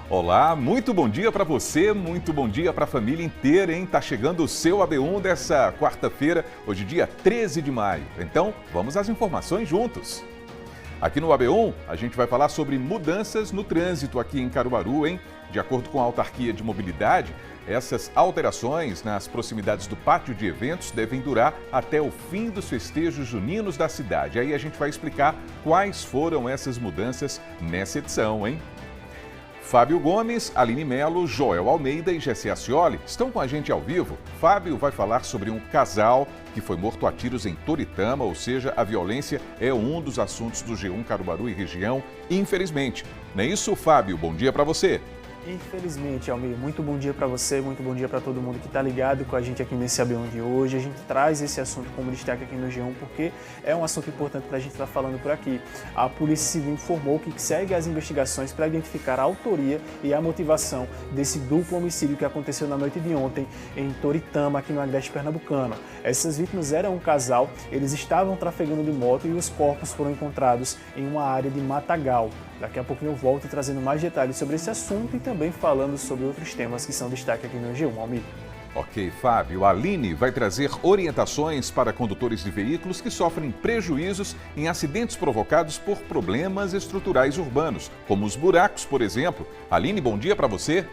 Olá, muito bom dia para você, muito bom dia para a família inteira, hein? Tá chegando o seu AB1 dessa quarta-feira, hoje dia 13 de maio. Então, vamos às informações juntos. Aqui no AB1, a gente vai falar sobre mudanças no trânsito aqui em Caruaru, hein? De acordo com a Autarquia de Mobilidade, essas alterações nas proximidades do pátio de eventos devem durar até o fim dos festejos juninos da cidade. Aí a gente vai explicar quais foram essas mudanças nessa edição, hein? Fábio Gomes, Aline Melo, Joel Almeida e Gessé Ascioli estão com a gente ao vivo. Fábio vai falar sobre um casal que foi morto a tiros em Toritama, ou seja, a violência é um dos assuntos do G1 Caruaru e região, infelizmente. Não é isso, Fábio? Bom dia para você. Infelizmente, Almir, muito bom dia para você, muito bom dia para todo mundo que está ligado com a gente aqui nesse AB1 de hoje. A gente traz esse assunto como destaque aqui no G1 porque é um assunto importante para a gente estar falando por aqui. A Polícia Civil informou que segue as investigações para identificar a autoria e a motivação desse duplo homicídio que aconteceu na noite de ontem em Toritama, aqui no Agreste Pernambucano. Essas vítimas eram um casal, eles estavam trafegando de moto e os corpos foram encontrados em uma área de matagal. Daqui a pouquinho eu volto trazendo mais detalhes sobre esse assunto e também falando sobre outros temas que são destaque aqui no G1, Almir. Ok, Fábio. A Aline vai trazer orientações para condutores de veículos que sofrem prejuízos em acidentes provocados por problemas estruturais urbanos, como os buracos, por exemplo. Aline, bom dia para você.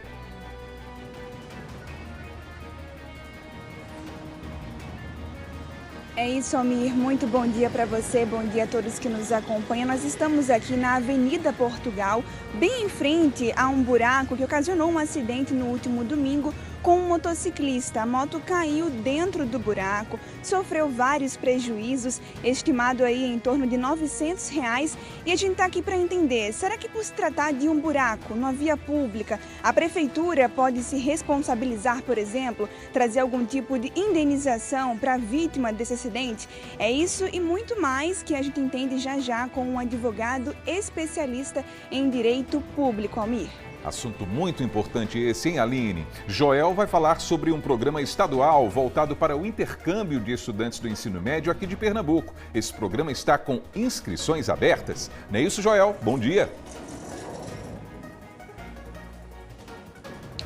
É isso, Almir. Muito bom dia para você, bom dia a todos que nos acompanham. Nós estamos aqui na Avenida Portugal, bem em frente a um buraco que ocasionou um acidente no último domingo com um motociclista. A moto caiu dentro do buraco, sofreu vários prejuízos, estimado aí em torno de R$900. E a gente está aqui para entender, será que por se tratar de um buraco numa via pública, a prefeitura pode se responsabilizar, por exemplo, trazer algum tipo de indenização para a vítima desse acidente? É isso e muito mais que a gente entende já já com um advogado especialista em direito público, Almir. Assunto muito importante esse, hein, Aline? Joel vai falar sobre um programa estadual voltado para o intercâmbio de estudantes do ensino médio aqui de Pernambuco. Esse programa está com inscrições abertas. Não é isso, Joel? Bom dia.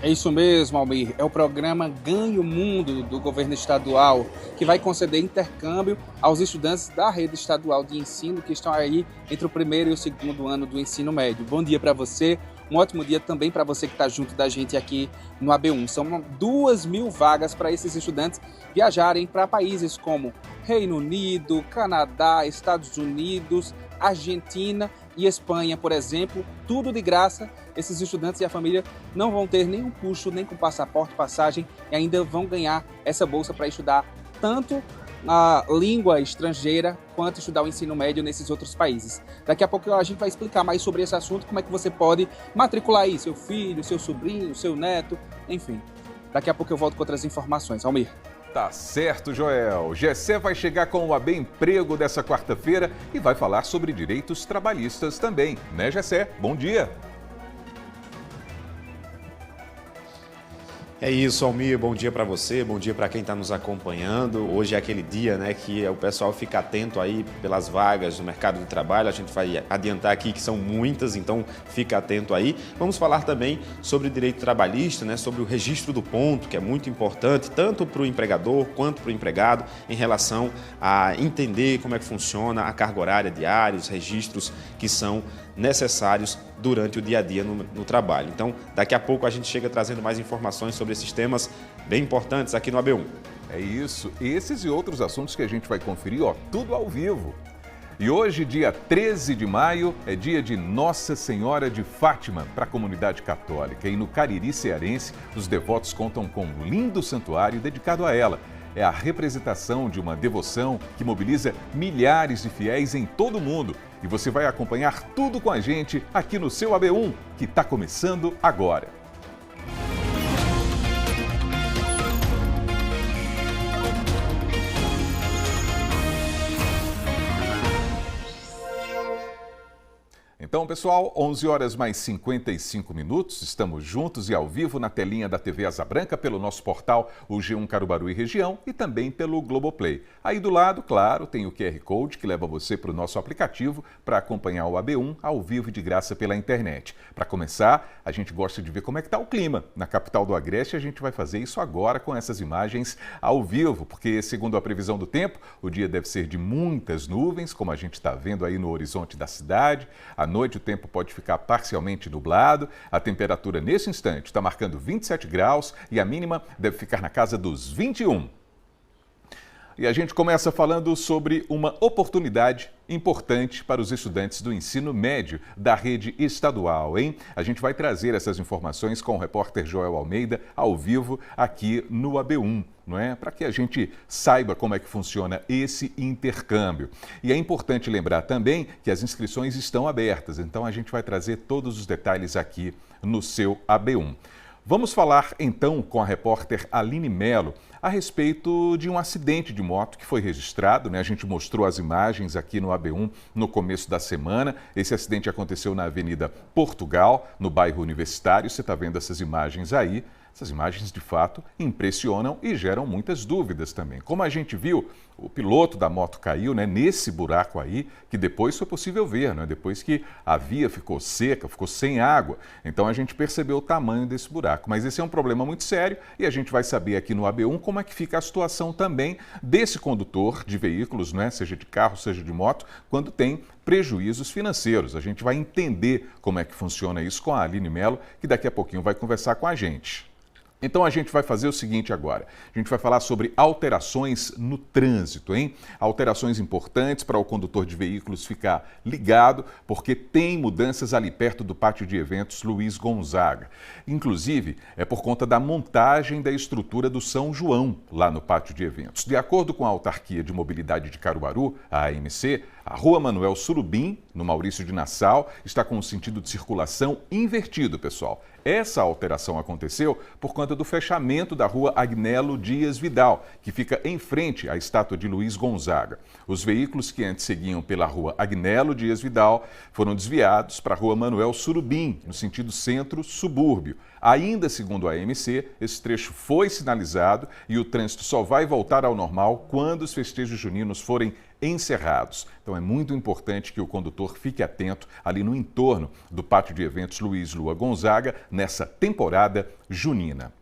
É isso mesmo, Almir. É o programa Ganhe o Mundo do governo estadual, que vai conceder intercâmbio aos estudantes da rede estadual de ensino que estão aí entre o primeiro e o segundo ano do ensino médio. Bom dia para você. Um ótimo dia também para você que está junto da gente aqui no AB1. São 2.000 vagas para esses estudantes viajarem para países como Reino Unido, Canadá, Estados Unidos, Argentina e Espanha, por exemplo. Tudo de graça. Esses estudantes e a família não vão ter nenhum custo, nem com passaporte, passagem, e ainda vão ganhar essa bolsa para estudar tanto a língua estrangeira quanto estudar o ensino médio nesses outros países. Daqui a pouco a gente vai explicar mais sobre esse assunto, como é que você pode matricular aí seu filho, seu sobrinho, seu neto, enfim. Daqui a pouco eu volto com outras informações. Almir. Tá certo, Joel. Gessé vai chegar com o AB Emprego dessa quarta-feira e vai falar sobre direitos trabalhistas também, né, Gessé? Bom dia. É isso, Almir, bom dia para você, bom dia para quem está nos acompanhando. Hoje é aquele dia, né, que o pessoal fica atento aí pelas vagas do mercado de trabalho. A gente vai adiantar aqui que são muitas, então fica atento aí. Vamos falar também sobre direito trabalhista, né, sobre o registro do ponto, que é muito importante, tanto para o empregador quanto para o empregado, em relação a entender como é que funciona a carga horária diária, os registros que são necessários durante o dia a dia no trabalho. Então, daqui a pouco a gente chega trazendo mais informações sobre esses temas bem importantes aqui no AB1. É isso, esses e outros assuntos que a gente vai conferir, ó, tudo ao vivo. E hoje, dia 13 de maio, é dia de Nossa Senhora de Fátima para a comunidade católica. E no Cariri cearense, os devotos contam com um lindo santuário dedicado a ela. É a representação de uma devoção que mobiliza milhares de fiéis em todo o mundo. E você vai acompanhar tudo com a gente aqui no seu AB1, que está começando agora. Então, pessoal, 11 horas mais 55 minutos, estamos juntos e ao vivo na telinha da TV Asa Branca pelo nosso portal, o G1 Caruaru e Região, e também pelo Globoplay. Aí do lado, claro, tem o QR Code que leva você para o nosso aplicativo para acompanhar o AB1 ao vivo e de graça pela internet. Para começar, a gente gosta de ver como é que está o clima. Na capital do Agreste, a gente vai fazer isso agora com essas imagens ao vivo, porque segundo a previsão do tempo, o dia deve ser de muitas nuvens, como a gente está vendo aí no horizonte da cidade. À noite o tempo pode ficar parcialmente nublado, a temperatura nesse instante está marcando 27 graus e a mínima deve ficar na casa dos 21. E a gente começa falando sobre uma oportunidade importante para os estudantes do ensino médio da rede estadual, hein? A gente vai trazer essas informações com o repórter Joel Almeida ao vivo aqui no AB1, não é? Para que a gente saiba como é que funciona esse intercâmbio. E é importante lembrar também que as inscrições estão abertas, então a gente vai trazer todos os detalhes aqui no seu AB1. Vamos falar então com a repórter Aline Mello a respeito de um acidente de moto que foi registrado, né? A gente mostrou as imagens aqui no AB1 no começo da semana. Esse acidente aconteceu na Avenida Portugal, no bairro Universitário. Você está vendo essas imagens aí. Essas imagens, de fato, impressionam e geram muitas dúvidas também. Como a gente viu, o piloto da moto caiu, né, nesse buraco aí, que depois foi possível ver, né, depois que a via ficou seca, ficou sem água. Então a gente percebeu o tamanho desse buraco. Mas esse é um problema muito sério e a gente vai saber aqui no AB1 como é que fica a situação também desse condutor de veículos, né, seja de carro, seja de moto, quando tem prejuízos financeiros. A gente vai entender como é que funciona isso com a Aline Mello, que daqui a pouquinho vai conversar com a gente. Então a gente vai fazer o seguinte agora, a gente vai falar sobre alterações no trânsito, hein? Alterações importantes para o condutor de veículos ficar ligado, porque tem mudanças ali perto do pátio de eventos Luiz Gonzaga. Inclusive, é por conta da montagem da estrutura do São João, lá no pátio de eventos. De acordo com a Autarquia de Mobilidade de Caruaru, a AMC, a Rua Manuel Surubim, no Maurício de Nassau, está com o sentido de circulação invertido, pessoal. Essa alteração aconteceu por conta do fechamento da Rua Agnello Dias Vidal, que fica em frente à estátua de Luiz Gonzaga. Os veículos que antes seguiam pela Rua Agnello Dias Vidal foram desviados para a Rua Manuel Surubim, no sentido centro-subúrbio. Ainda segundo a AMC, esse trecho foi sinalizado e o trânsito só vai voltar ao normal quando os festejos juninos forem encerrados. Então é muito importante que o condutor fique atento ali no entorno do pátio de eventos Luiz Lua Gonzaga nessa temporada junina.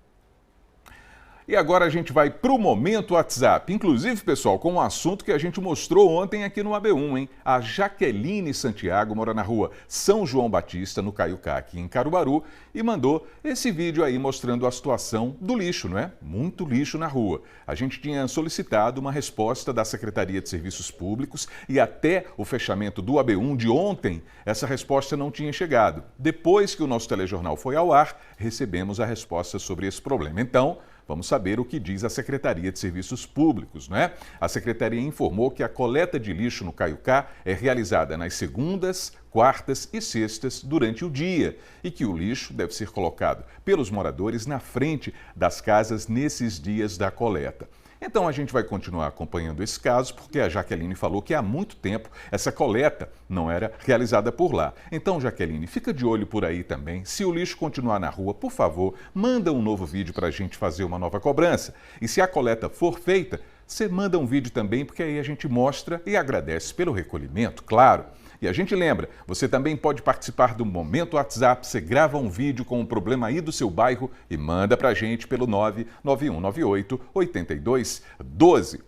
E agora a gente vai para o Momento WhatsApp, inclusive, pessoal, com um assunto que a gente mostrou ontem aqui no AB1, hein? A Jaqueline Santiago mora na rua São João Batista, no Caiucá, aqui em Caruaru, e mandou esse vídeo aí mostrando a situação do lixo, não é? Muito lixo na rua. A gente tinha solicitado uma resposta da Secretaria de Serviços Públicos e até o fechamento do AB1 de ontem, essa resposta não tinha chegado. Depois que o nosso telejornal foi ao ar, recebemos a resposta sobre esse problema. Então, vamos saber o que diz a Secretaria de Serviços Públicos, não é? A Secretaria informou que a coleta de lixo no Caiucá é realizada nas segundas, quartas e sextas durante o dia e que o lixo deve ser colocado pelos moradores na frente das casas nesses dias da coleta. Então a gente vai continuar acompanhando esse caso porque a Jaqueline falou que há muito tempo essa coleta não era realizada por lá. Então, Jaqueline, fica de olho por aí também. Se o lixo continuar na rua, por favor, manda um novo vídeo para a gente fazer uma nova cobrança. E se a coleta for feita, você manda um vídeo também, porque aí a gente mostra e agradece pelo recolhimento, claro. E a gente lembra, você também pode participar do Momento WhatsApp, você grava um vídeo com um problema aí do seu bairro e manda pra gente pelo 99198-8212.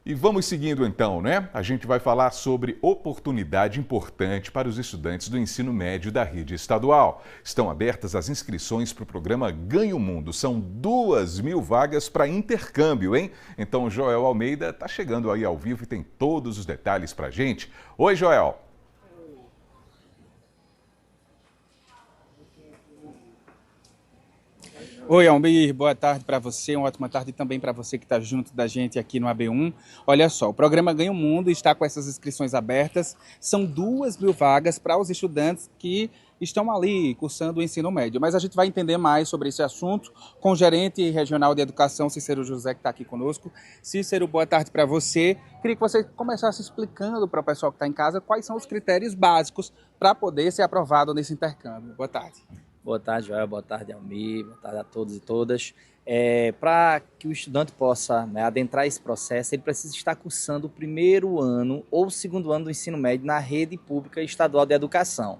E vamos seguindo então, né? A gente vai falar sobre oportunidade importante para os estudantes do ensino médio da rede estadual. Estão abertas as inscrições para o programa Ganho Mundo. São 2.000 vagas para intercâmbio, hein? Então o Joel Almeida está chegando aí ao vivo e tem todos os detalhes para a gente. Oi, Joel! Oi, Almir, boa tarde para você, uma ótima tarde também para você que está junto da gente aqui no AB1. Olha só, o programa Ganha o Mundo está com essas inscrições abertas, são 2.000 vagas para os estudantes que estão ali cursando o ensino médio. Mas a gente vai entender mais sobre esse assunto com o gerente regional de educação, Cícero José, que está aqui conosco. Cícero, boa tarde para você. Queria que você começasse explicando para o pessoal que está em casa quais são os critérios básicos para poder ser aprovado nesse intercâmbio. Boa tarde. Boa tarde, Joel. Boa tarde, Almir. Boa tarde a todos e todas. Para que o estudante possa adentrar esse processo, ele precisa estar cursando o primeiro ano ou o segundo ano do ensino médio na rede pública estadual de educação.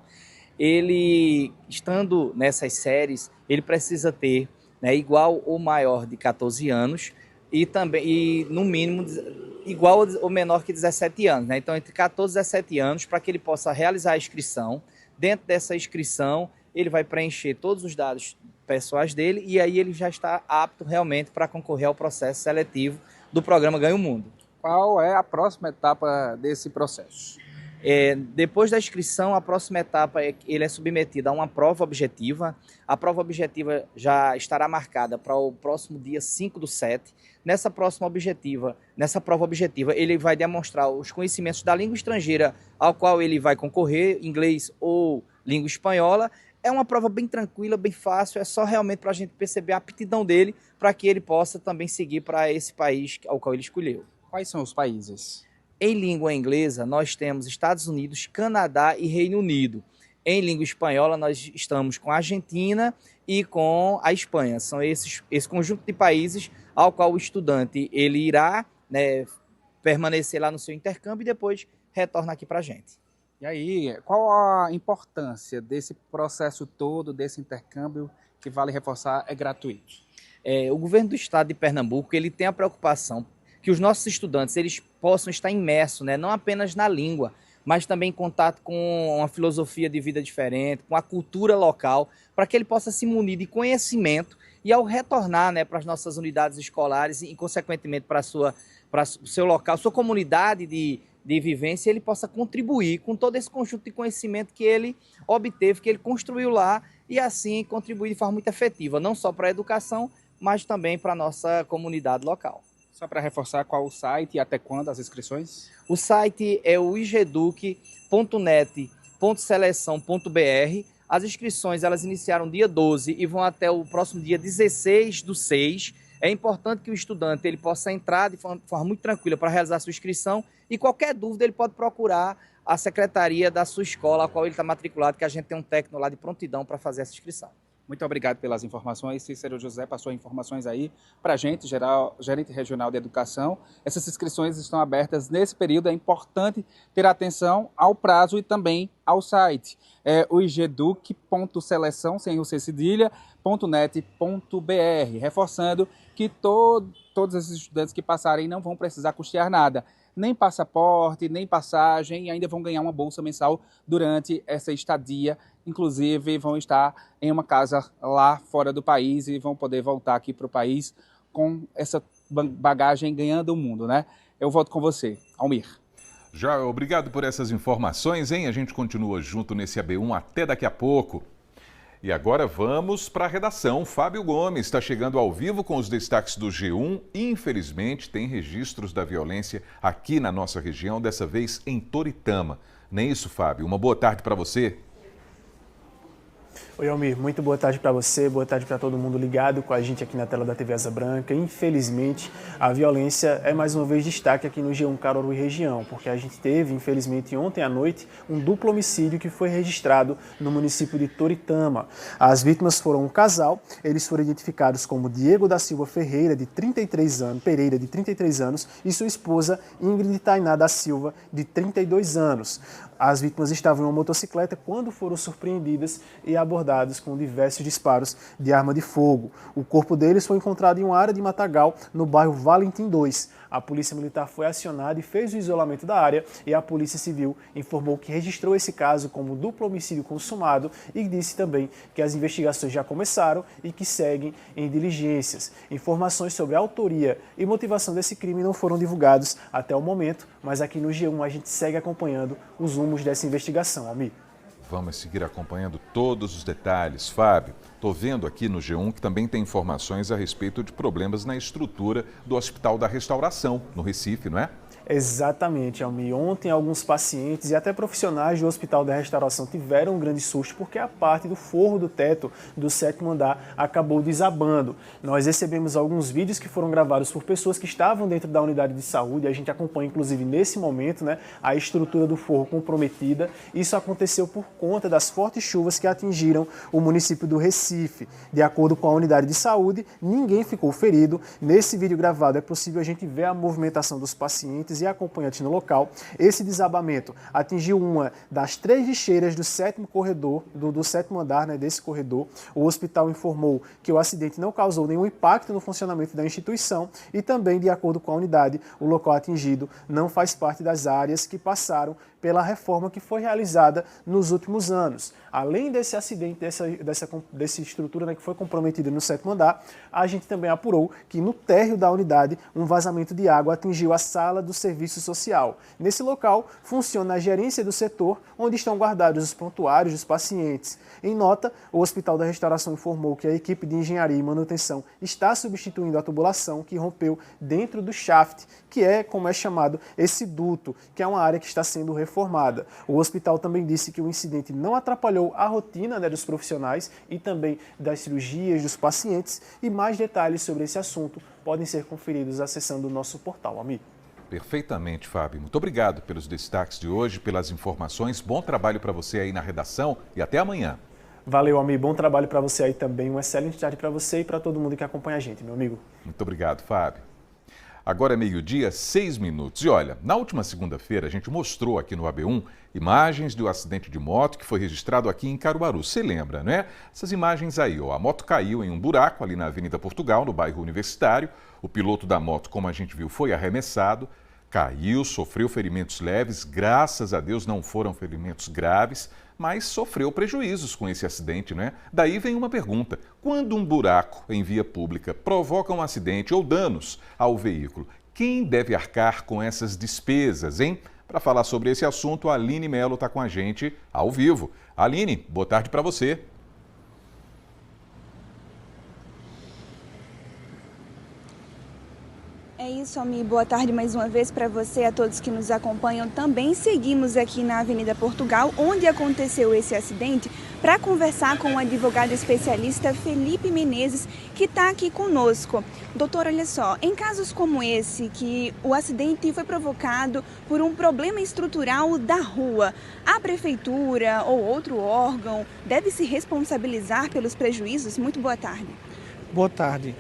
Ele, estando nessas séries, ele precisa ter igual ou maior de 14 anos e no mínimo igual ou menor que 17 anos. Então, entre 14 e 17 anos, para que ele possa realizar a inscrição. Dentro dessa inscrição, ele vai preencher todos os dados pessoais dele e aí ele já está apto realmente para concorrer ao processo seletivo do programa Ganha o Mundo. Qual é a próxima etapa desse processo? Depois da inscrição, a próxima etapa ele é submetido a uma prova objetiva. A prova objetiva já estará marcada para o próximo dia 5/7. Nessa prova objetiva, ele vai demonstrar os conhecimentos da língua estrangeira ao qual ele vai concorrer, inglês ou língua espanhola. É uma prova bem tranquila, bem fácil, é só realmente para a gente perceber a aptidão dele para que ele possa também seguir para esse país ao qual ele escolheu. Quais são os países? Em língua inglesa, nós temos Estados Unidos, Canadá e Reino Unido. Em língua espanhola, nós estamos com a Argentina e com a Espanha. São esse conjunto de países ao qual o estudante ele irá permanecer lá no seu intercâmbio e depois retorna aqui para a gente. E aí, qual a importância desse processo todo, desse intercâmbio, que vale reforçar, é gratuito? O governo do estado de Pernambuco ele tem a preocupação que os nossos estudantes eles possam estar imersos, não apenas na língua, mas também em contato com uma filosofia de vida diferente, com a cultura local, para que ele possa se munir de conhecimento e ao retornar para as nossas unidades escolares e, consequentemente, para o seu local, sua comunidade de vivência, ele possa contribuir com todo esse conjunto de conhecimento que ele obteve, que ele construiu lá e assim contribuir de forma muito efetiva, não só para a educação, mas também para a nossa comunidade local. Só para reforçar, qual o site e até quando as inscrições? O site é o igeduc.net.seleção.br. As inscrições elas iniciaram dia 12 e vão até o próximo dia 16/6. É importante que o estudante ele possa entrar de forma muito tranquila para realizar a sua inscrição e qualquer dúvida ele pode procurar a secretaria da sua escola a qual ele está matriculado, que a gente tem um técnico lá de prontidão para fazer essa inscrição. Muito obrigado pelas informações. Cícero José passou informações aí para a gente, gerente regional de educação. Essas inscrições estão abertas nesse período. É importante ter atenção ao prazo e também ao site. É o igeduc.seleção, sem o C cedilha.net.br. Reforçando que todos esses estudantes que passarem não vão precisar custear nada. Nem passaporte, nem passagem, e ainda vão ganhar uma bolsa mensal durante essa estadia. Inclusive, vão estar em uma casa lá fora do país e vão poder voltar aqui para o país com essa bagagem ganhando o mundo, Eu volto com você, Almir. Já, obrigado por essas informações, hein? A gente continua junto nesse AB1 até daqui a pouco. E agora vamos para a redação. Fábio Gomes está chegando ao vivo com os destaques do G1. Infelizmente, tem registros da violência aqui na nossa região, dessa vez em Toritama. Não é isso, Fábio? Uma boa tarde para você. Oi, Almir, muito boa tarde para você, boa tarde para todo mundo ligado com a gente aqui na tela da TV Asa Branca. Infelizmente, a violência é mais uma vez destaque aqui no G1 Caruaru e região, porque a gente teve, infelizmente, ontem à noite, um duplo homicídio que foi registrado no município de Toritama. As vítimas foram um casal, eles foram identificados como Diego da Silva Pereira, de 33 anos, e sua esposa Ingrid Tainá da Silva, de 32 anos. As vítimas estavam em uma motocicleta quando foram surpreendidas e abordadas com diversos disparos de arma de fogo. O corpo deles foi encontrado em uma área de matagal no bairro Valentim 2. A Polícia Militar foi acionada e fez o isolamento da área e a Polícia Civil informou que registrou esse caso como duplo homicídio consumado e disse também que as investigações já começaram e que seguem em diligências. Informações sobre a autoria e motivação desse crime não foram divulgados até o momento, mas aqui no G1 a gente segue acompanhando os rumos dessa investigação, Almir. Vamos seguir acompanhando todos os detalhes. Fábio, estou vendo aqui no G1 que também tem informações a respeito de problemas na estrutura do Hospital da Restauração, no Recife, não é? Exatamente, Almi. Ontem, alguns pacientes e até profissionais do Hospital da Restauração tiveram um grande susto porque a parte do forro do teto do 7º andar acabou desabando. Nós recebemos alguns vídeos que foram gravados por pessoas que estavam dentro da unidade de saúde. A gente acompanha, inclusive, nesse momento, né, a estrutura do forro comprometida. Isso aconteceu por conta das fortes chuvas que atingiram o município do Recife. De acordo com a unidade de saúde, ninguém ficou ferido. Nesse vídeo gravado é possível a gente ver a movimentação dos pacientes e acompanhantes no local. Esse desabamento atingiu uma das 3 lixeiras do 7º corredor, do 7º andar, né, desse corredor. O hospital informou que o acidente não causou nenhum impacto no funcionamento da instituição e também, de acordo com a unidade, o local atingido não faz parte das áreas que passaram pela reforma que foi realizada nos últimos anos. Além desse acidente, dessa estrutura, né, que foi comprometida no 7º andar, a gente também apurou que no térreo da unidade um vazamento de água atingiu a sala do serviço social. Nesse local funciona a gerência do setor, onde estão guardados os prontuários dos pacientes. Em nota, o Hospital da Restauração informou que a equipe de engenharia e manutenção está substituindo a tubulação que rompeu dentro do shaft, que é, como é chamado, esse duto, que é uma área que está sendo reformada. O hospital também disse que o incidente não atrapalhou a rotina, né, dos profissionais e também das cirurgias dos pacientes. E mais detalhes sobre esse assunto podem ser conferidos acessando o nosso portal, amigo. Perfeitamente, Fábio. Muito obrigado pelos destaques de hoje, pelas informações. Bom trabalho para você aí na redação e até amanhã. Valeu, amigo. Bom trabalho para você aí também. Uma excelente tarde para você e para todo mundo que acompanha a gente, meu amigo. Muito obrigado, Fábio. Agora é meio-dia, 6 minutos. E olha, na última segunda-feira a gente mostrou aqui no AB1 imagens do acidente de moto que foi registrado aqui em Caruaru. Você lembra, né? Essas imagens aí, ó. A moto caiu em um buraco ali na Avenida Portugal, no bairro Universitário. O piloto da moto, como a gente viu, foi arremessado, caiu, sofreu ferimentos leves. Graças a Deus não foram ferimentos graves, mas sofreu prejuízos com esse acidente, né? Daí vem uma pergunta: quando um buraco em via pública provoca um acidente ou danos ao veículo, quem deve arcar com essas despesas, hein? Para falar sobre esse assunto, a Aline Melo está com a gente ao vivo. Aline, boa tarde para você. É isso, Almi. Boa tarde mais uma vez para você e a todos que nos acompanham. Também seguimos aqui na Avenida Portugal, onde aconteceu esse acidente, para conversar com o advogado especialista Felipe Menezes, que está aqui conosco. Doutor, olha só, em casos como esse, que o acidente foi provocado por um problema estrutural da rua, a prefeitura ou outro órgão deve se responsabilizar pelos prejuízos? Muito boa tarde. Boa tarde.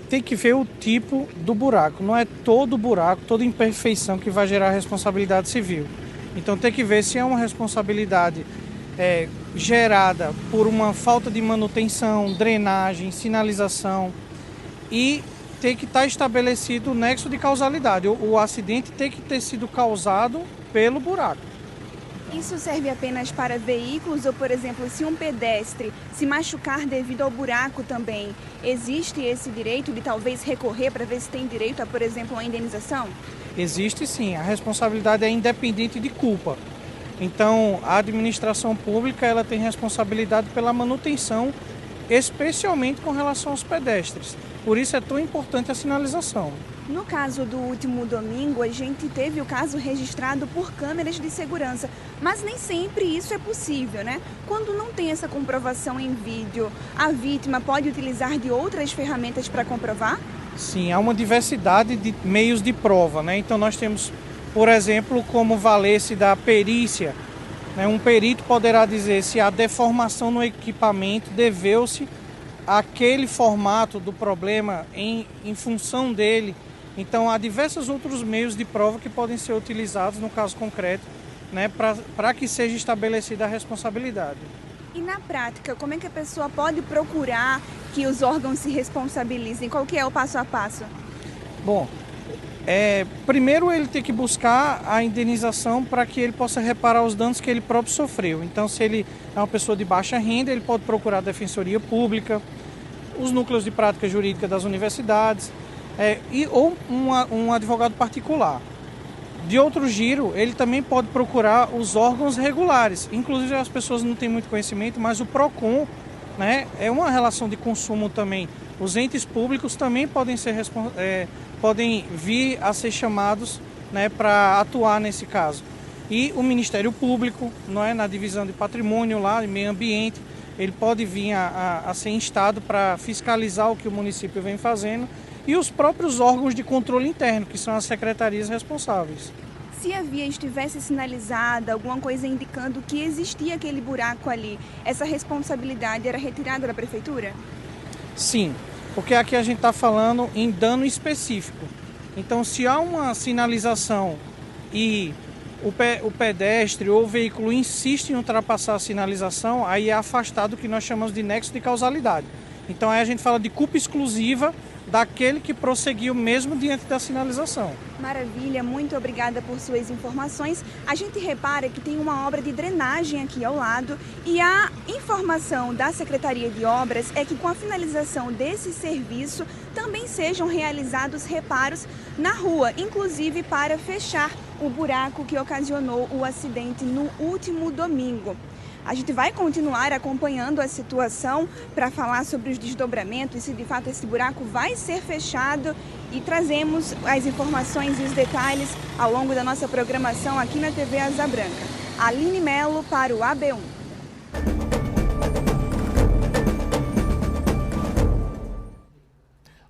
Tem que ver o tipo do buraco, não é todo buraco, toda imperfeição que vai gerar responsabilidade civil. Então tem que ver se é uma responsabilidade gerada por uma falta de manutenção, drenagem, sinalização, e tem que estar estabelecido o nexo de causalidade. O acidente tem que ter sido causado pelo buraco. Isso serve apenas para veículos ou, por exemplo, se um pedestre se machucar devido ao buraco também, existe esse direito de talvez recorrer para ver se tem direito a, por exemplo, uma indenização? Existe sim, a responsabilidade é independente de culpa. Então, a administração pública ela tem responsabilidade pela manutenção, especialmente com relação aos pedestres. Por isso é tão importante a sinalização. No caso do último domingo, a gente teve o caso registrado por câmeras de segurança, mas nem sempre isso é possível, né? Quando não tem essa comprovação em vídeo, a vítima pode utilizar de outras ferramentas para comprovar? Sim, há uma diversidade de meios de prova, né? Então nós temos, por exemplo, como valer-se da perícia, né? Um perito poderá dizer se a deformação no equipamento deveu-se àquele formato do problema em função dele. Então, há diversos outros meios de prova que podem ser utilizados no caso concreto, né, para que seja estabelecida a responsabilidade. E na prática, como é que a pessoa pode procurar que os órgãos se responsabilizem? Qual que é o passo a passo? Bom, primeiro ele tem que buscar a indenização para que ele possa reparar os danos que ele próprio sofreu. Então, se ele é uma pessoa de baixa renda, ele pode procurar a Defensoria Pública, os núcleos de prática jurídica das universidades, ou um advogado particular. De outro giro, ele também pode procurar os órgãos regulares. Inclusive as pessoas não têm muito conhecimento, mas o PROCON, né, é uma relação de consumo também. Os entes públicos também podem vir a ser chamados, né, para atuar nesse caso. E o Ministério Público, não é, na divisão de patrimônio lá, de meio ambiente, ele pode vir a ser instado para fiscalizar o que o município vem fazendo, e os próprios órgãos de controle interno, que são as secretarias responsáveis. Se a via estivesse sinalizada, alguma coisa indicando que existia aquele buraco ali, essa responsabilidade era retirada da prefeitura? Sim, porque aqui a gente está falando em dano específico. Então, se há uma sinalização e o pedestre ou o veículo insiste em ultrapassar a sinalização, aí é afastado o que nós chamamos de nexo de causalidade. Então, aí a gente fala de culpa exclusiva daquele que prosseguiu mesmo diante da sinalização. Maravilha, muito obrigada por suas informações. A gente repara que tem uma obra de drenagem aqui ao lado e a informação da Secretaria de Obras é que com a finalização desse serviço também sejam realizados reparos na rua, inclusive para fechar o buraco que ocasionou o acidente no último domingo. A gente vai continuar acompanhando a situação para falar sobre os desdobramentos e se de fato esse buraco vai ser fechado, e trazemos as informações e os detalhes ao longo da nossa programação aqui na TV Asa Branca. Aline Melo para o AB1.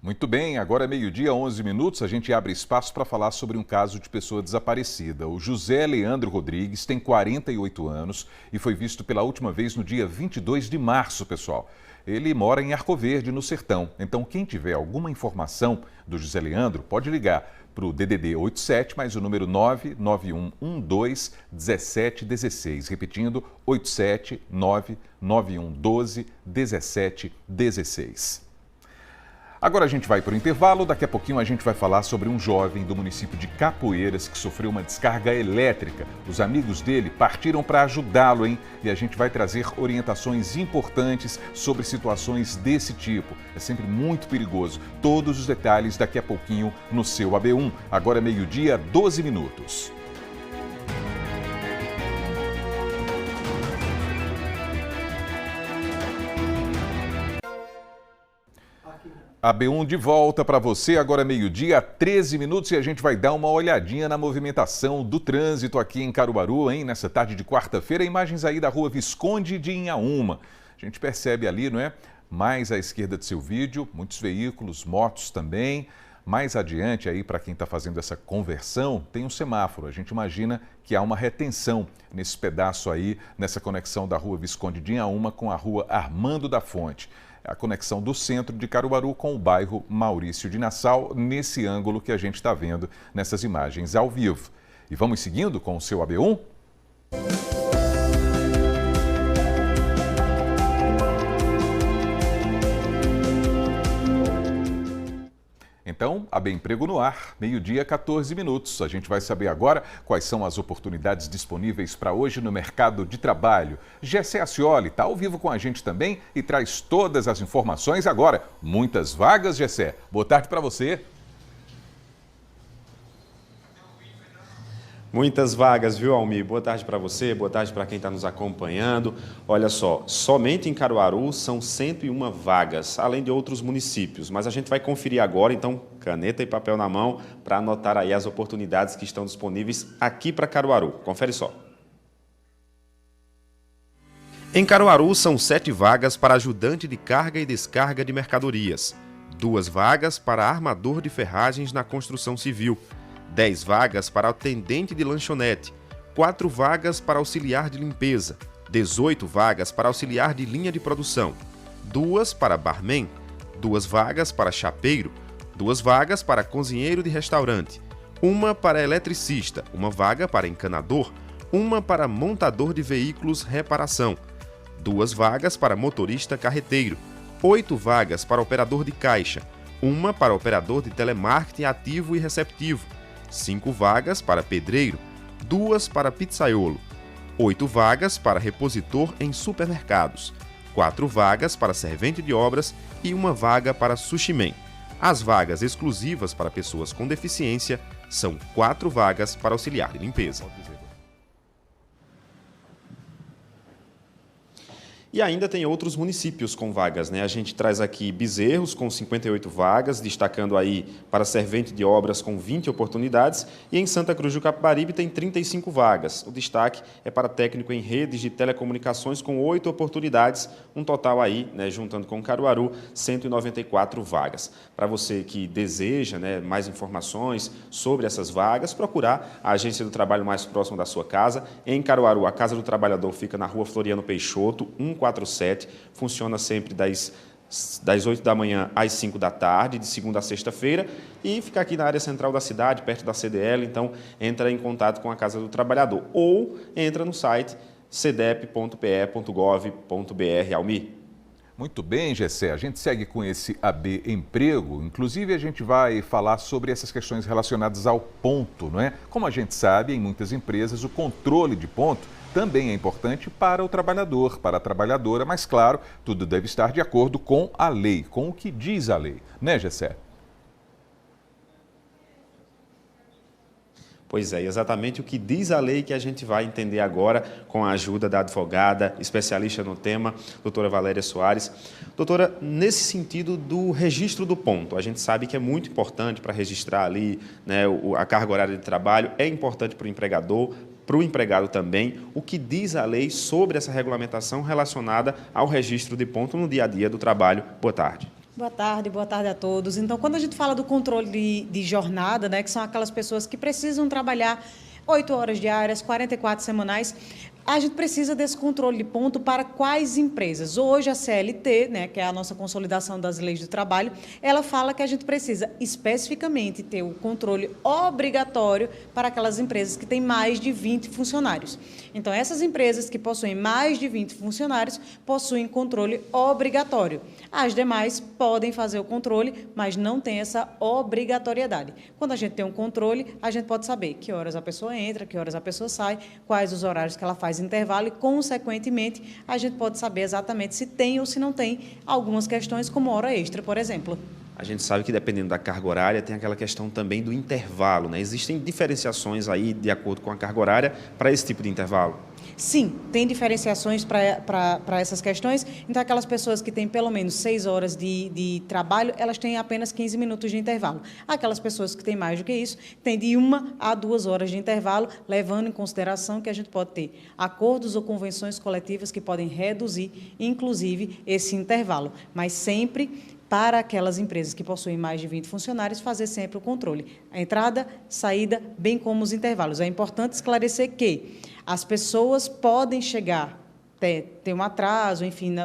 Muito bem, agora é meio-dia, 11 minutos, a gente abre espaço para falar sobre um caso de pessoa desaparecida. O José Leandro Rodrigues tem 48 anos e foi visto pela última vez no dia 22 de março, pessoal. Ele mora em Arco Verde, no Sertão. Então, quem tiver alguma informação do José Leandro, pode ligar para o DDD 87, mais o número 99112-1716. Repetindo, 87 99112-1716. Agora a gente vai para o intervalo, daqui a pouquinho a gente vai falar sobre um jovem do município de Capoeiras que sofreu uma descarga elétrica. Os amigos dele partiram para ajudá-lo, hein? E a gente vai trazer orientações importantes sobre situações desse tipo. É sempre muito perigoso. Todos os detalhes daqui a pouquinho no seu AB1. Agora é meio-dia, 12 minutos. AB1 de volta para você, agora meio-dia, 13 minutos, e a gente vai dar uma olhadinha na movimentação do trânsito aqui em Caruaru, hein? Nessa tarde de quarta-feira, imagens aí da rua Visconde de Inhaúma. A gente percebe ali, não é? Mais à esquerda do seu vídeo, muitos veículos, motos também. Mais adiante aí, para quem está fazendo essa conversão, tem um semáforo. A gente imagina que há uma retenção nesse pedaço aí, nessa conexão da rua Visconde de Inhaúma com a rua Armando da Fonte. A conexão do centro de Caruaru com o bairro Maurício de Nassau, nesse ângulo que a gente está vendo nessas imagens ao vivo. E vamos seguindo com o seu AB1? Então, AB Emprego no ar, meio-dia, 14 minutos. A gente vai saber agora quais são as oportunidades disponíveis para hoje no mercado de trabalho. Gessé Ascioli está ao vivo com a gente também e traz todas as informações agora. Muitas vagas, Gessé. Boa tarde para você. Muitas vagas, viu, Almir? Boa tarde para você, boa tarde para quem está nos acompanhando. Olha só, somente em Caruaru são 101 vagas, além de outros municípios. Mas a gente vai conferir agora, então, caneta e papel na mão, para anotar aí as oportunidades que estão disponíveis aqui para Caruaru. Confere só. Em Caruaru, são 7 vagas para ajudante de carga e descarga de mercadorias, 2 vagas para armador de ferragens na construção civil, 10 vagas para atendente de lanchonete, 4 vagas para auxiliar de limpeza, 18 vagas para auxiliar de linha de produção, 2 para barman, 2 vagas para chapeiro, 2 vagas para cozinheiro de restaurante, 1 para eletricista, 1 vaga para encanador, 1 para montador de veículos reparação, 2 vagas para motorista carreteiro, 8 vagas para operador de caixa, 1 para operador de telemarketing ativo e receptivo, 5 vagas para pedreiro, 2 para pizzaiolo, 8 vagas para repositor em supermercados, 4 vagas para servente de obras e 1 vaga para sushi man. As vagas exclusivas para pessoas com deficiência São 4 vagas para auxiliar de limpeza. E ainda tem outros municípios com vagas, né? A gente traz aqui Bezerros com 58 vagas, destacando aí para servente de obras com 20 oportunidades, e em Santa Cruz do Capibaribe tem 35 vagas. O destaque é para técnico em redes de telecomunicações com 8 oportunidades, um total aí, né, juntando com Caruaru, 194 vagas. Para você que deseja, né, mais informações sobre essas vagas, procurar a agência do trabalho mais próxima da sua casa. Em Caruaru, a Casa do Trabalhador fica na Rua Floriano Peixoto, 147, funciona sempre das 8 da manhã às 5 da tarde, de segunda a sexta-feira, e fica aqui na área central da cidade, perto da CDL, então entra em contato com a Casa do Trabalhador ou entra no site cdep.pe.gov.br. Almir. Muito bem, Gessé. A gente segue com esse AB Emprego. Inclusive, a gente vai falar sobre essas questões relacionadas ao ponto, não é? Como a gente sabe, em muitas empresas, o controle de ponto também é importante para o trabalhador, para a trabalhadora, mas, claro, tudo deve estar de acordo com a lei, com o que diz a lei. Né, Gessé? Pois é, exatamente o que diz a lei que a gente vai entender agora com a ajuda da advogada, especialista no tema, doutora Valéria Soares. Doutora, nesse sentido do registro do ponto, a gente sabe que é muito importante para registrar ali, né, a carga horária de trabalho, é importante para o empregador, para o empregado também. O que diz a lei sobre essa regulamentação relacionada ao registro de ponto no dia a dia do trabalho? Boa tarde. Boa tarde a todos. Então, quando a gente fala do controle de jornada, né, que são aquelas pessoas que precisam trabalhar 8 horas diárias, 44 semanais, a gente precisa desse controle de ponto para quais empresas? Hoje a CLT, né, que é a nossa consolidação das leis do trabalho, ela fala que a gente precisa especificamente ter o controle obrigatório para aquelas empresas que têm mais de 20 funcionários. Então, essas empresas que possuem mais de 20 funcionários possuem controle obrigatório. As demais podem fazer o controle, mas não tem essa obrigatoriedade. Quando a gente tem um controle, a gente pode saber que horas a pessoa entra, que horas a pessoa sai, quais os horários que ela faz intervalo e, consequentemente, a gente pode saber exatamente se tem ou se não tem algumas questões, como hora extra, por exemplo. A gente sabe que, dependendo da carga horária, tem aquela questão também do intervalo, né? Existem diferenciações aí, de acordo com a carga horária, para esse tipo de intervalo? Sim, tem diferenciações para essas questões. Então, aquelas pessoas que têm pelo menos 6 horas de trabalho, elas têm apenas 15 minutos de intervalo. Aquelas pessoas que têm mais do que isso, têm de 1 a 2 horas de intervalo, levando em consideração que a gente pode ter acordos ou convenções coletivas que podem reduzir, inclusive, esse intervalo. Mas sempre para aquelas empresas que possuem mais de 20 funcionários, fazer sempre o controle. A entrada, saída, bem como os intervalos. É importante esclarecer que as pessoas podem chegar, ter um atraso, enfim,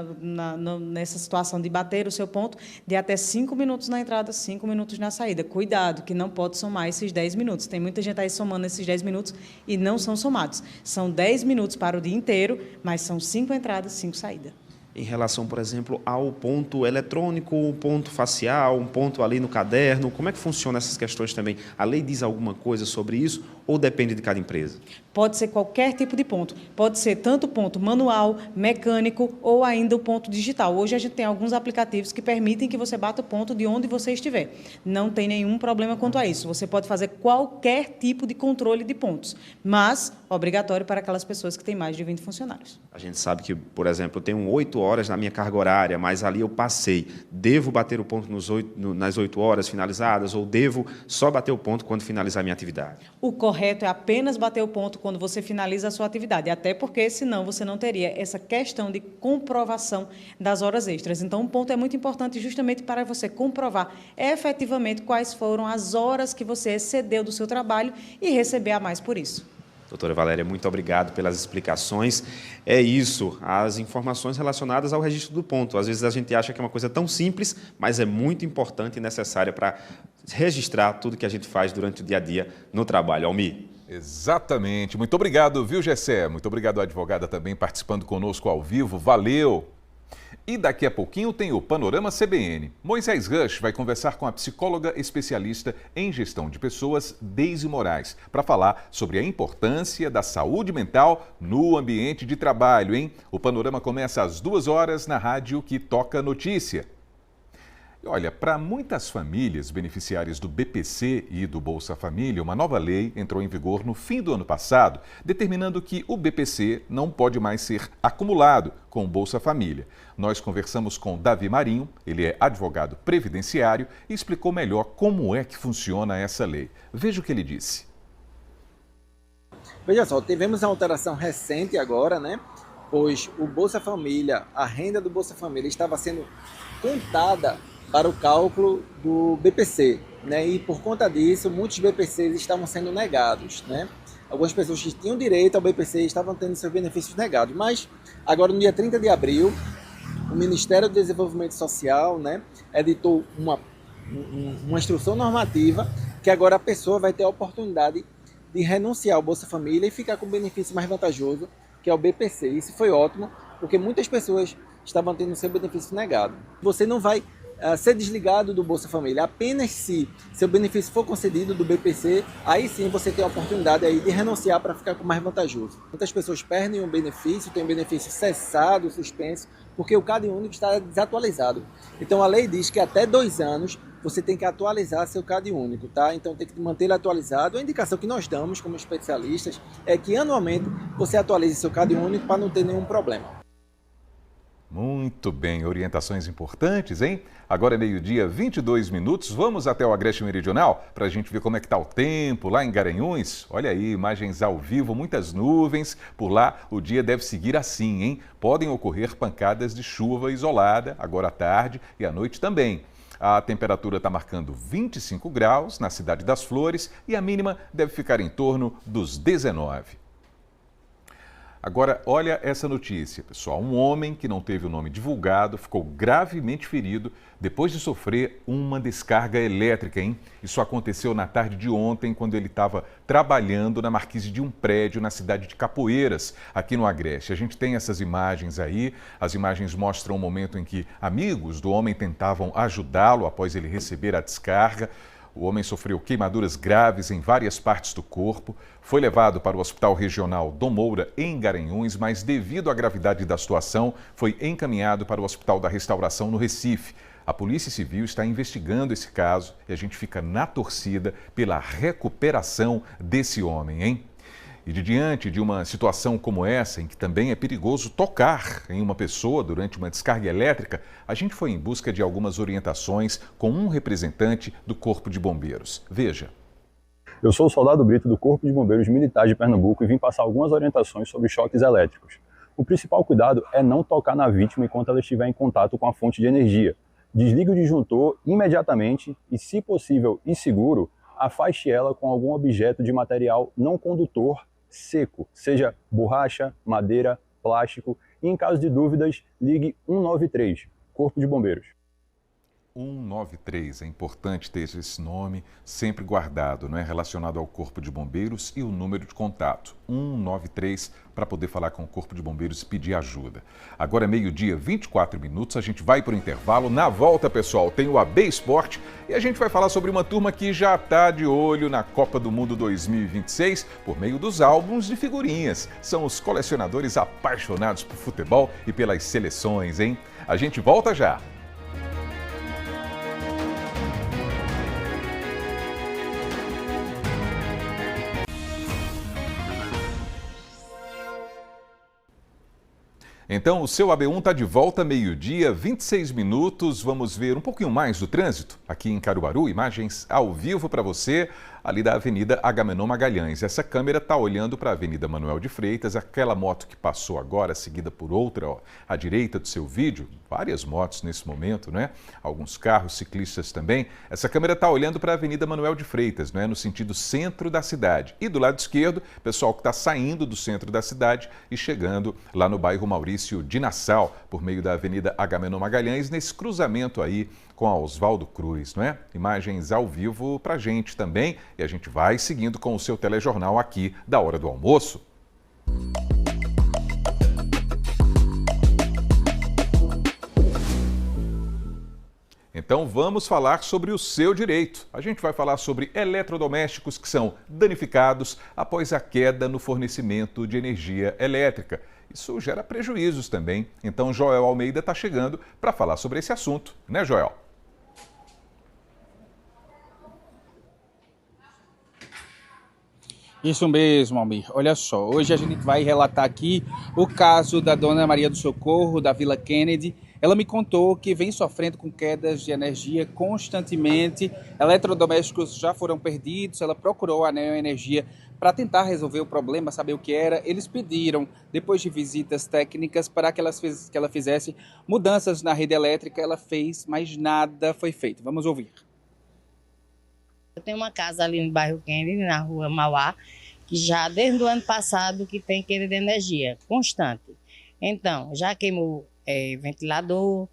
nessa situação de bater o seu ponto, de até 5 minutos na entrada, 5 minutos na saída. Cuidado, que não pode somar esses 10 minutos. Tem muita gente aí somando esses 10 minutos e não são somados. São 10 minutos para o dia inteiro, mas são 5 entradas, 5 saídas. Em relação, por exemplo, ao ponto eletrônico, um ponto facial, um ponto ali no caderno, como é que funciona essas questões também? A lei diz alguma coisa sobre isso ou depende de cada empresa? Pode ser qualquer tipo de ponto. Pode ser tanto ponto manual, mecânico ou ainda o ponto digital. Hoje a gente tem alguns aplicativos que permitem que você bata o ponto de onde você estiver. Não tem nenhum problema quanto a isso. Você pode fazer qualquer tipo de controle de pontos, mas obrigatório para aquelas pessoas que têm mais de 20 funcionários. A gente sabe que, por exemplo, eu tenho 8 horas na minha carga horária, mas ali eu passei. Devo bater o ponto nas 8 horas finalizadas ou devo só bater o ponto quando finalizar a minha atividade? O correto é apenas bater o ponto quando você finaliza a sua atividade, até porque, senão, você não teria essa questão de comprovação das horas extras. Então, um ponto é muito importante justamente para você comprovar efetivamente quais foram as horas que você excedeu do seu trabalho e receber a mais por isso. Doutora Valéria, muito obrigado pelas explicações. É isso, as informações relacionadas ao registro do ponto. Às vezes a gente acha que é uma coisa tão simples, mas é muito importante e necessária para registrar tudo que a gente faz durante o dia a dia no trabalho. Almir. Exatamente. Muito obrigado, viu, Gessé? Muito obrigado, advogada, também participando conosco ao vivo. Valeu! E daqui a pouquinho tem o Panorama CBN. Moisés Rush vai conversar com a psicóloga especialista em gestão de pessoas, Deise Moraes, para falar sobre a importância da saúde mental no ambiente de trabalho, hein? O Panorama começa às 2 horas na rádio que toca notícia. E olha, para muitas famílias beneficiárias do BPC e do Bolsa Família, uma nova lei entrou em vigor no fim do ano passado, determinando que o BPC não pode mais ser acumulado com o Bolsa Família. Nós conversamos com Davi Marinho, ele é advogado previdenciário e explicou melhor como é que funciona essa lei. Veja o que ele disse. Veja só, tivemos uma alteração recente agora, né? Pois o Bolsa Família, a renda do Bolsa Família estava sendo contada para o cálculo do BPC, né? E por conta disso, muitos BPCs estavam sendo negados, né? Algumas pessoas que tinham direito ao BPC estavam tendo seus benefícios negados. Mas agora, no dia 30 de abril, o Ministério do Desenvolvimento Social, né, editou uma instrução normativa que agora a pessoa vai ter a oportunidade de renunciar ao Bolsa Família e ficar com o benefício mais vantajoso, que é o BPC. Isso foi ótimo, porque muitas pessoas estavam tendo seu benefício negado. Você não vai ser desligado do Bolsa Família, apenas se seu benefício for concedido do BPC, aí sim você tem a oportunidade aí de renunciar para ficar com mais vantajoso. Muitas pessoas perdem o benefício, têm o benefício cessado, suspenso, porque o Cade Único está desatualizado. Então a lei diz que até 2 anos você tem que atualizar seu Cade Único, tá? Então tem que manter ele atualizado. A indicação que nós damos como especialistas é que anualmente você atualize seu Cade Único para não ter nenhum problema. Muito bem, orientações importantes, hein? Agora é meio-dia, 22 minutos. Vamos até o Agreste Meridional para a gente ver como é que está o tempo lá em Garanhuns. Olha aí, imagens ao vivo, muitas nuvens. Por lá, o dia deve seguir assim, hein? Podem ocorrer pancadas de chuva isolada, agora à tarde e à noite também. A temperatura está marcando 25 graus na Cidade das Flores e a mínima deve ficar em torno dos 19. Agora, olha essa notícia, pessoal. Um homem que não teve o nome divulgado ficou gravemente ferido depois de sofrer uma descarga elétrica, hein? Isso aconteceu na tarde de ontem, quando ele estava trabalhando na marquise de um prédio na cidade de Capoeiras, aqui no Agreste. A gente tem essas imagens aí. As imagens mostram o momento em que amigos do homem tentavam ajudá-lo após ele receber a descarga. O homem sofreu queimaduras graves em várias partes do corpo, foi levado para o Hospital Regional Dom Moura, em Garanhuns, mas devido à gravidade da situação, foi encaminhado para o Hospital da Restauração, no Recife. A Polícia Civil está investigando esse caso e a gente fica na torcida pela recuperação desse homem, hein? E diante de uma situação como essa, em que também é perigoso tocar em uma pessoa durante uma descarga elétrica, a gente foi em busca de algumas orientações com um representante do Corpo de Bombeiros. Veja. Eu sou o soldado Brito do Corpo de Bombeiros Militar de Pernambuco e vim passar algumas orientações sobre choques elétricos. O principal cuidado é não tocar na vítima enquanto ela estiver em contato com a fonte de energia. Desligue o disjuntor imediatamente e, se possível e seguro, afaste ela com algum objeto de material não condutor seco, seja borracha, madeira, plástico, e em caso de dúvidas, ligue 193, Corpo de Bombeiros. 193, é importante ter esse nome sempre guardado, não é? Relacionado ao Corpo de Bombeiros e o número de contato, 193, para poder falar com o Corpo de Bombeiros e pedir ajuda. Agora é meio-dia, 24 minutos, a gente vai para o intervalo. Na volta, pessoal, tem o AB Esporte e a gente vai falar sobre uma turma que já está de olho na Copa do Mundo 2026 por meio dos álbuns de figurinhas. São os colecionadores apaixonados por futebol e pelas seleções, hein? A gente volta já! Então, o seu AB1 está de volta, meio-dia, 26 minutos. Vamos ver um pouquinho mais do trânsito aqui em Caruaru. Imagens ao vivo para você, ali da Avenida Agamenon Magalhães. Essa câmera está olhando para a Avenida Manuel de Freitas. Aquela moto que passou agora, seguida por outra, ó, à direita do seu vídeo. Várias motos nesse momento, né? Alguns carros, ciclistas também. Essa câmera está olhando para a Avenida Manuel de Freitas, né? No sentido centro da cidade. E do lado esquerdo, pessoal que está saindo do centro da cidade e chegando lá no bairro Maurício de Nassau, por meio da Avenida Agamenon Magalhães, nesse cruzamento aí com a Oswaldo Cruz, não é? Imagens ao vivo pra gente também, e a gente vai seguindo com o seu telejornal aqui da hora do almoço. Então vamos falar sobre o seu direito. A gente vai falar sobre eletrodomésticos que são danificados após a queda no fornecimento de energia elétrica. Isso gera prejuízos também. Então Joel Almeida está chegando para falar sobre esse assunto, né, Joel? Isso mesmo, Almir. Olha só, hoje a gente vai relatar aqui o caso da Dona Maria do Socorro, da Vila Kennedy. Ela me contou que vem sofrendo com quedas de energia constantemente, eletrodomésticos já foram perdidos, ela procurou a Neoenergia para tentar resolver o problema, saber o que era. Eles pediram, depois de visitas técnicas, para que ela fizesse mudanças na rede elétrica. Ela fez, mas nada foi feito. Vamos ouvir. Eu tenho uma casa ali no bairro Kennedy, na rua Mauá, que já desde o ano passado que tem queda de energia constante. Então, já queimou ventilador,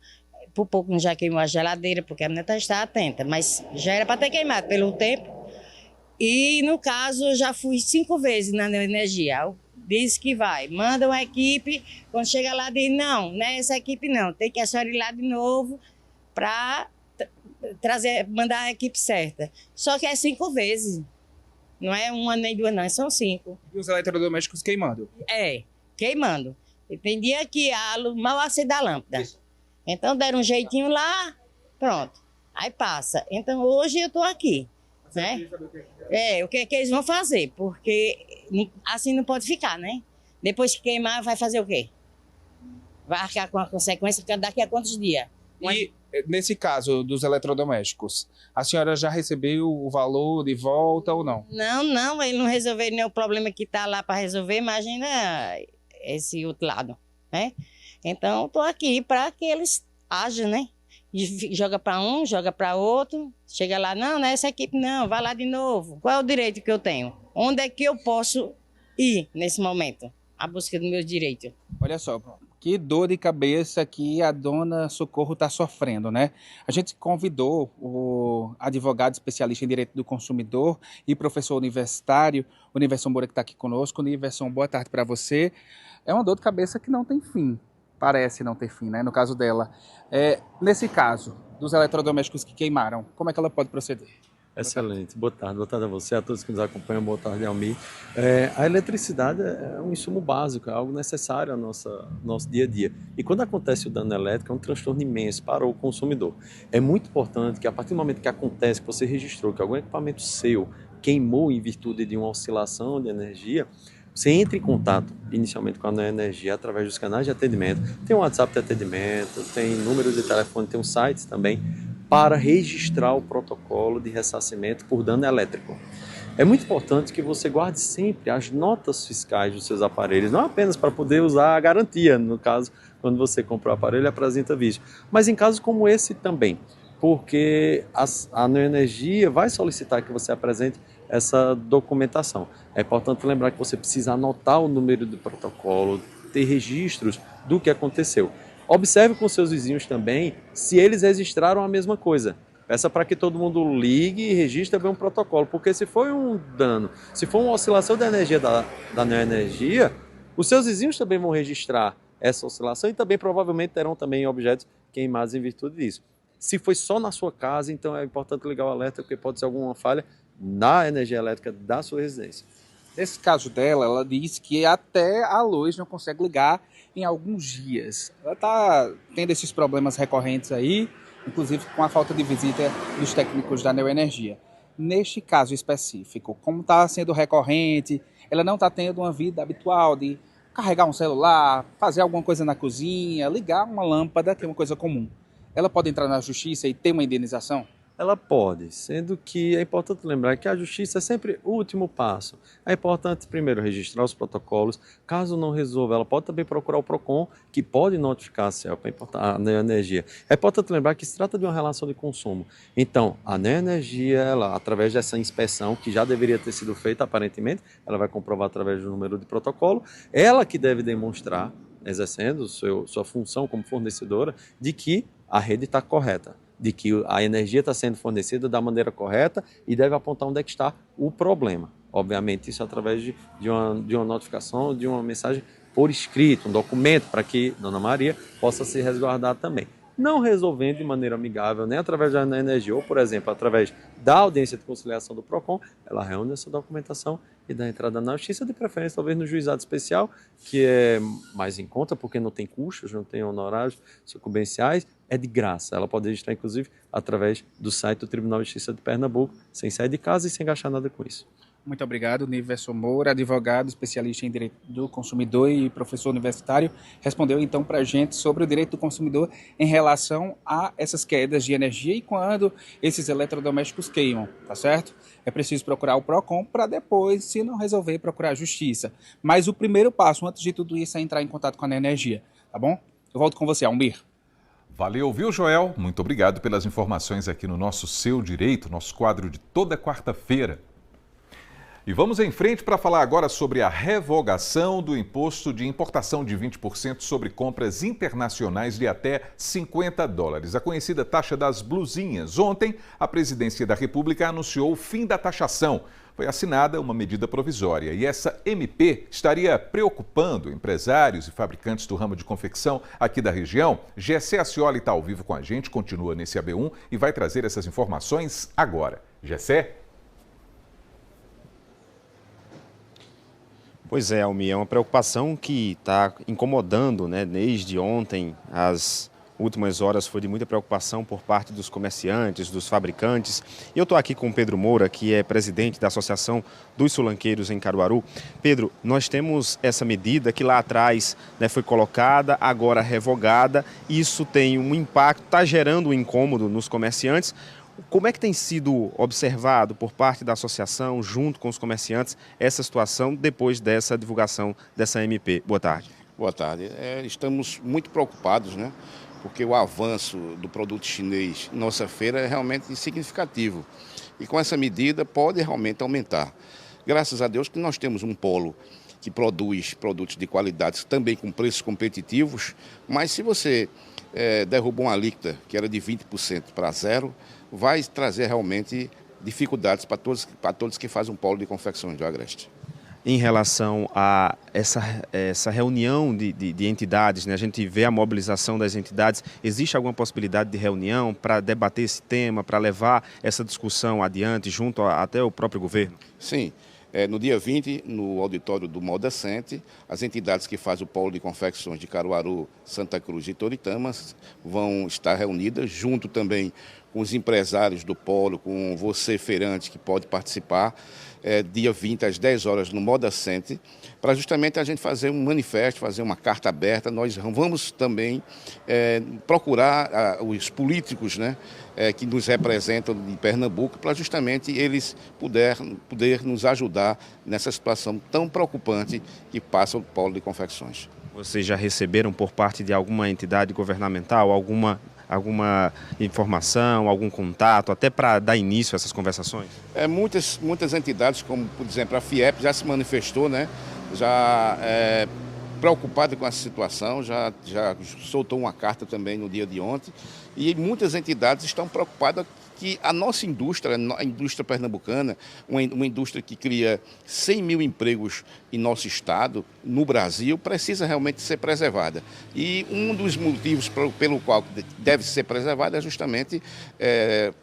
por pouco já queimou a geladeira, porque a menina está atenta, mas já era para ter queimado pelo tempo. E no caso, eu já fui 5 vezes na Neoenergia. Diz que vai, manda uma equipe, quando chega lá diz, não é essa equipe não, tem que a senhora ir lá de novo para mandar a equipe certa. Só que é 5 vezes. Não é uma nem duas, não, são 5. E os eletrodomésticos queimando? Queimando. E tem dia que mal acende a lâmpada. Isso. Então deram um jeitinho lá, pronto. Aí passa. Então hoje eu estou aqui. Né? O que eles vão fazer? Porque assim não pode ficar, né? Depois que queimar, vai fazer o quê? Vai arcar com a consequência daqui a quantos dias? E nesse caso dos eletrodomésticos, a senhora já recebeu o valor de volta ou não? Não, ele não resolveu nem o problema que está lá para resolver, imagina esse outro lado, né? Então, estou aqui para que eles ajam, né? Joga para um, joga para outro, chega lá, não é essa equipe não, vai lá de novo. Qual é o direito que eu tenho? Onde é que eu posso ir nesse momento? A busca dos meus direitos. Olha só, que dor de cabeça que a Dona Socorro está sofrendo, né? A gente convidou o advogado especialista em direito do consumidor e professor universitário, o Niverson Moura, que está aqui conosco. Niverson, boa tarde para você. É uma dor de cabeça que não tem fim, parece não ter fim, né? No caso dela. Nesse caso, dos eletrodomésticos que queimaram, como é que ela pode proceder? Excelente, boa tarde a você, a todos que nos acompanham, boa tarde, Almir. A eletricidade é um insumo básico, é algo necessário ao nosso dia a dia. E quando acontece o dano elétrico, é um transtorno imenso para o consumidor. É muito importante que a partir do momento que acontece, que você registrou que algum equipamento seu queimou em virtude de uma oscilação de energia, você entre em contato inicialmente com a Neoenergia através dos canais de atendimento. Tem um WhatsApp de atendimento, tem número de telefone, tem um site também, para registrar o protocolo de ressarcimento por dano elétrico. É muito importante que você guarde sempre as notas fiscais dos seus aparelhos, não apenas para poder usar a garantia, no caso, quando você compra o aparelho, apresenta vídeo, mas em casos como esse também, porque a Neoenergia vai solicitar que você apresente essa documentação. É importante lembrar que você precisa anotar o número do protocolo, ter registros do que aconteceu. Observe com seus vizinhos também se eles registraram a mesma coisa. Peça para que todo mundo ligue e registre bem um protocolo, porque se foi um dano, se for uma oscilação da energia da Neoenergia, os seus vizinhos também vão registrar essa oscilação e também provavelmente terão também objetos queimados em virtude disso. Se foi só na sua casa, então é importante ligar o alerta, porque pode ser alguma falha na energia elétrica da sua residência. Nesse caso dela, ela diz que até a luz não consegue ligar em alguns dias. Ela está tendo esses problemas recorrentes aí, inclusive com a falta de visita dos técnicos da Neoenergia. Neste caso específico, como está sendo recorrente, ela não está tendo uma vida habitual de carregar um celular, fazer alguma coisa na cozinha, ligar uma lâmpada, que é uma coisa comum. Ela pode entrar na justiça e ter uma indenização? Ela pode, sendo que é importante lembrar que a justiça é sempre o último passo. É importante primeiro registrar os protocolos. Caso não resolva, ela pode também procurar o PROCON, que pode notificar a CELP, a Neoenergia. É importante lembrar que se trata de uma relação de consumo. Então, a Neoenergia, ela, através dessa inspeção, que já deveria ter sido feita aparentemente, ela vai comprovar através do número de protocolo, ela que deve demonstrar, exercendo sua função como fornecedora, de que a rede está correta, de que a energia está sendo fornecida da maneira correta e deve apontar onde é que está o problema. Obviamente, isso através de uma notificação, de uma mensagem por escrito, um documento, para que Dona Maria possa se resguardar também. Não resolvendo de maneira amigável, nem através da energia, ou, por exemplo, através da audiência de conciliação do PROCON, ela reúne essa documentação e dá entrada na justiça, de preferência talvez no juizado especial, que é mais em conta, porque não tem custos, não tem honorários sucumbenciais, é de graça. Ela pode registrar, inclusive, através do site do Tribunal de Justiça de Pernambuco, sem sair de casa e sem gastar nada com isso. Muito obrigado, Niverson Moura, advogado, especialista em direito do consumidor e professor universitário, respondeu então para a gente sobre o direito do consumidor em relação a essas quedas de energia e quando esses eletrodomésticos queimam, tá certo? É preciso procurar o PROCON para depois, se não resolver, procurar a justiça. Mas o primeiro passo, antes de tudo isso, é entrar em contato com a energia, tá bom? Eu volto com você, Almir. Valeu, viu, Joel? Muito obrigado pelas informações aqui no nosso Seu Direito, nosso quadro de toda quarta-feira. E vamos em frente para falar agora sobre a revogação do imposto de importação de 20% sobre compras internacionais de até $50, a conhecida taxa das blusinhas. Ontem, a Presidência da República anunciou o fim da taxação. Foi assinada uma medida provisória e essa MP estaria preocupando empresários e fabricantes do ramo de confecção aqui da região. Gessé Ascioli está ao vivo com a gente, continua nesse AB1 e vai trazer essas informações agora. Gessé? Pois é, Almi, é uma preocupação que está incomodando, né? Desde ontem, as últimas horas foi de muita preocupação por parte dos comerciantes, dos fabricantes. E eu estou aqui com o Pedro Moura, que é presidente da Associação dos Sulanqueiros em Caruaru. Pedro, nós temos essa medida que lá atrás, né, foi colocada, agora revogada. Isso tem um impacto, está gerando um incômodo nos comerciantes. Como é que tem sido observado por parte da associação, junto com os comerciantes, essa situação depois dessa divulgação dessa MP? Boa tarde. Boa tarde. Estamos muito preocupados, né? Porque o avanço do produto chinês em nossa feira é realmente significativo. E com essa medida pode realmente aumentar. Graças a Deus que nós temos um polo que produz produtos de qualidade também com preços competitivos, mas se você derruba uma alíquota que era de 20% para zero, vai trazer realmente dificuldades para todos que fazem um polo de confecções do Agreste. Em relação a essa reunião de entidades, né? A gente vê a mobilização das entidades, existe alguma possibilidade de reunião para debater esse tema, para levar essa discussão adiante junto até o próprio governo? Sim. No dia 20, no auditório do Modacente, as entidades que fazem o polo de confecções de Caruaru, Santa Cruz e Toritama vão estar reunidas, junto também com os empresários do polo, com você, feirante, que pode participar, dia 20, às 10 horas, no Modacente, para justamente a gente fazer um manifesto, fazer uma carta aberta. Nós vamos também procurar os políticos, né, que nos representam de Pernambuco, para justamente eles poder nos ajudar nessa situação tão preocupante que passa o polo de confecções. Vocês já receberam por parte de alguma entidade governamental, alguma informação, algum contato, até para dar início a essas conversações? Muitas entidades, como por exemplo a FIEP, já se manifestou, né? Já preocupada com essa situação, já soltou uma carta também no dia de ontem, e muitas entidades estão preocupadas que a nossa indústria, a indústria pernambucana, uma indústria que cria 100 mil empregos em nosso estado, no Brasil, precisa realmente ser preservada. E um dos motivos pelo qual deve ser preservada é justamente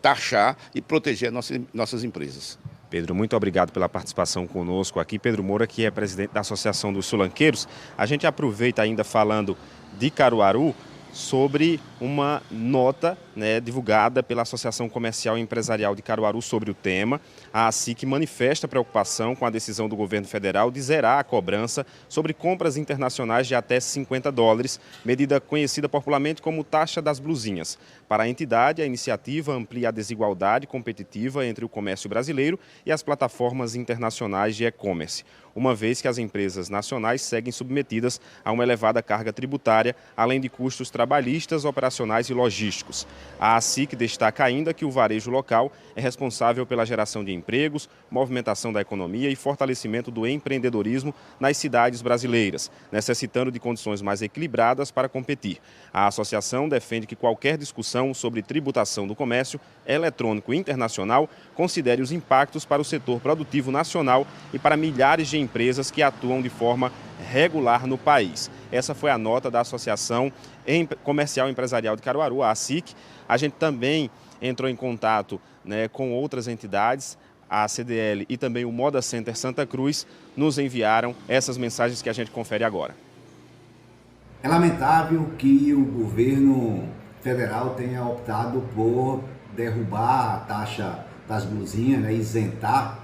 taxar e proteger nossas empresas. Pedro, muito obrigado pela participação conosco aqui. Pedro Moura, que é presidente da Associação dos Sulanqueiros. A gente aproveita ainda falando de Caruaru, sobre uma nota, né, divulgada pela Associação Comercial e Empresarial de Caruaru sobre o tema. A ASIC manifesta preocupação com a decisão do governo federal de zerar a cobrança sobre compras internacionais de até $50, medida conhecida popularmente como taxa das blusinhas. Para a entidade, a iniciativa amplia a desigualdade competitiva entre o comércio brasileiro e as plataformas internacionais de e-commerce, uma vez que as empresas nacionais seguem submetidas a uma elevada carga tributária, além de custos trabalhistas, operacionais e logísticos. A ASIC destaca ainda que o varejo local é responsável pela geração de empregos, movimentação da economia e fortalecimento do empreendedorismo nas cidades brasileiras, necessitando de condições mais equilibradas para competir. A associação defende que qualquer discussão sobre tributação do comércio eletrônico internacional considere os impactos para o setor produtivo nacional e para milhares de empresas que atuam de forma regular no país. Essa foi a nota da Associação Comercial e Empresarial de Caruaru, a ASIC. A gente também entrou em contato, né, com outras entidades, a CDL e também o Moda Center Santa Cruz, nos enviaram essas mensagens que a gente confere agora. É lamentável que o governo federal tenha optado por derrubar a taxa das blusinhas, né, isentar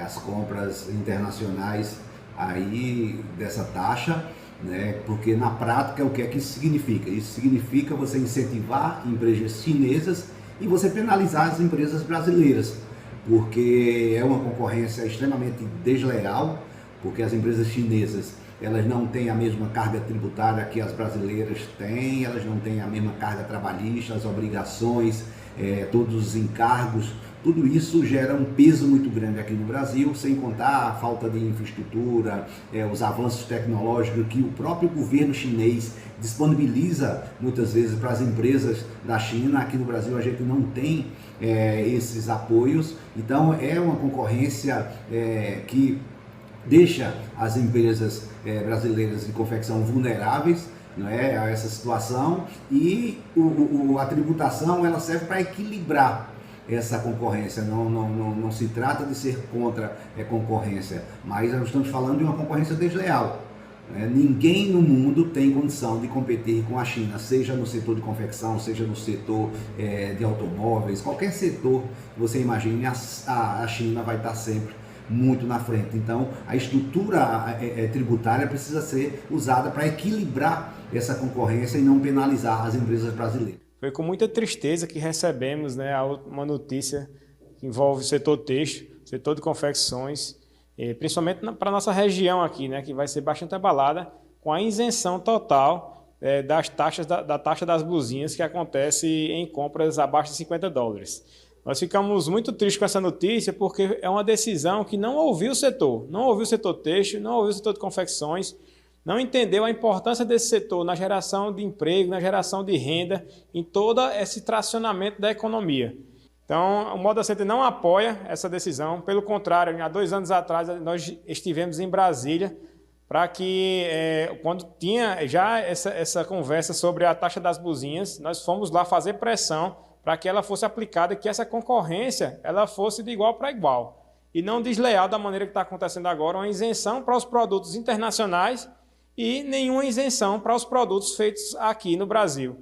as compras internacionais aí dessa taxa, né? Porque na prática o que é que isso significa? Isso significa você incentivar empresas chinesas e você penalizar as empresas brasileiras, porque é uma concorrência extremamente desleal, porque as empresas chinesas elas não têm a mesma carga tributária que as brasileiras têm, elas não têm a mesma carga trabalhista, as obrigações, todos os encargos, tudo isso gera um peso muito grande aqui no Brasil, sem contar a falta de infraestrutura, os avanços tecnológicos que o próprio governo chinês disponibiliza muitas vezes para as empresas da China. Aqui no Brasil a gente não tem esses apoios, então é uma concorrência que deixa as empresas brasileiras de confecção vulneráveis, não é, a essa situação, e a tributação ela serve para equilibrar essa concorrência. Não se trata de ser contra a concorrência, mas nós estamos falando de uma concorrência desleal. Ninguém no mundo tem condição de competir com a China, seja no setor de confecção, seja no setor de automóveis, qualquer setor que você imagine, a China vai estar sempre muito na frente. Então a estrutura tributária precisa ser usada para equilibrar essa concorrência e não penalizar as empresas brasileiras. Foi com muita tristeza que recebemos, né, uma notícia que envolve o setor têxtil, setor de confecções, principalmente para a nossa região aqui, né, que vai ser bastante abalada com a isenção total das taxas da taxa das blusinhas que acontece em compras abaixo de $50. Nós ficamos muito tristes com essa notícia porque é uma decisão que não ouviu o setor têxtil, não ouviu o setor de confecções, não entendeu a importância desse setor na geração de emprego, na geração de renda, em todo esse tracionamento da economia. Então, o Moda Center não apoia essa decisão, pelo contrário, há 2 anos atrás nós estivemos em Brasília para que, quando tinha já essa conversa sobre a taxa das blusinhas, nós fomos lá fazer pressão para que ela fosse aplicada e que essa concorrência ela fosse de igual para igual e não desleal da maneira que está acontecendo agora, uma isenção para os produtos internacionais e nenhuma isenção para os produtos feitos aqui no Brasil.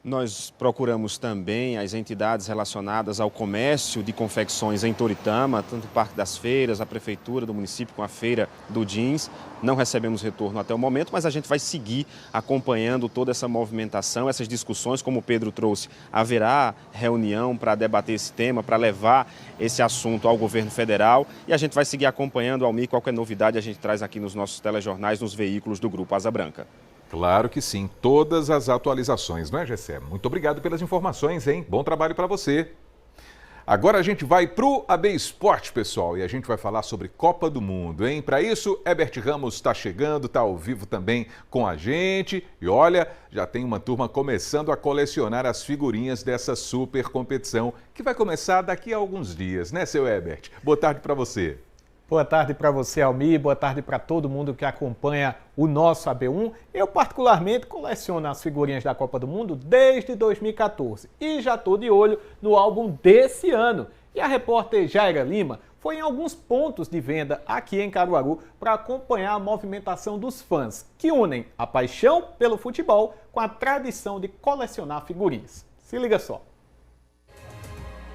Nós procuramos também as entidades relacionadas ao comércio de confecções em Toritama, tanto o Parque das Feiras, a Prefeitura do município com a Feira do Jeans. Não recebemos retorno até o momento, mas a gente vai seguir acompanhando toda essa movimentação, essas discussões, como o Pedro trouxe. Haverá reunião para debater esse tema, para levar esse assunto ao governo federal e a gente vai seguir acompanhando. Almir, qualquer novidade a gente traz aqui nos nossos telejornais, nos veículos do Grupo Asa Branca. Claro que sim, todas as atualizações, não é, Gessé? Muito obrigado pelas informações, hein? Bom trabalho para você. Agora a gente vai para o AB Esporte, pessoal, e a gente vai falar sobre Copa do Mundo, hein? Para isso, Herbert Ramos está chegando, está ao vivo também com a gente. E olha, já tem uma turma começando a colecionar as figurinhas dessa super competição, que vai começar daqui a alguns dias, né, seu Herbert? Boa tarde para você. Boa tarde para você, Almir. Boa tarde para todo mundo que acompanha o nosso AB1. Eu, particularmente, coleciono as figurinhas da Copa do Mundo desde 2014 e já estou de olho no álbum desse ano. E a repórter Jaira Lima foi em alguns pontos de venda aqui em Caruaru para acompanhar a movimentação dos fãs, que unem a paixão pelo futebol com a tradição de colecionar figurinhas. Se liga só.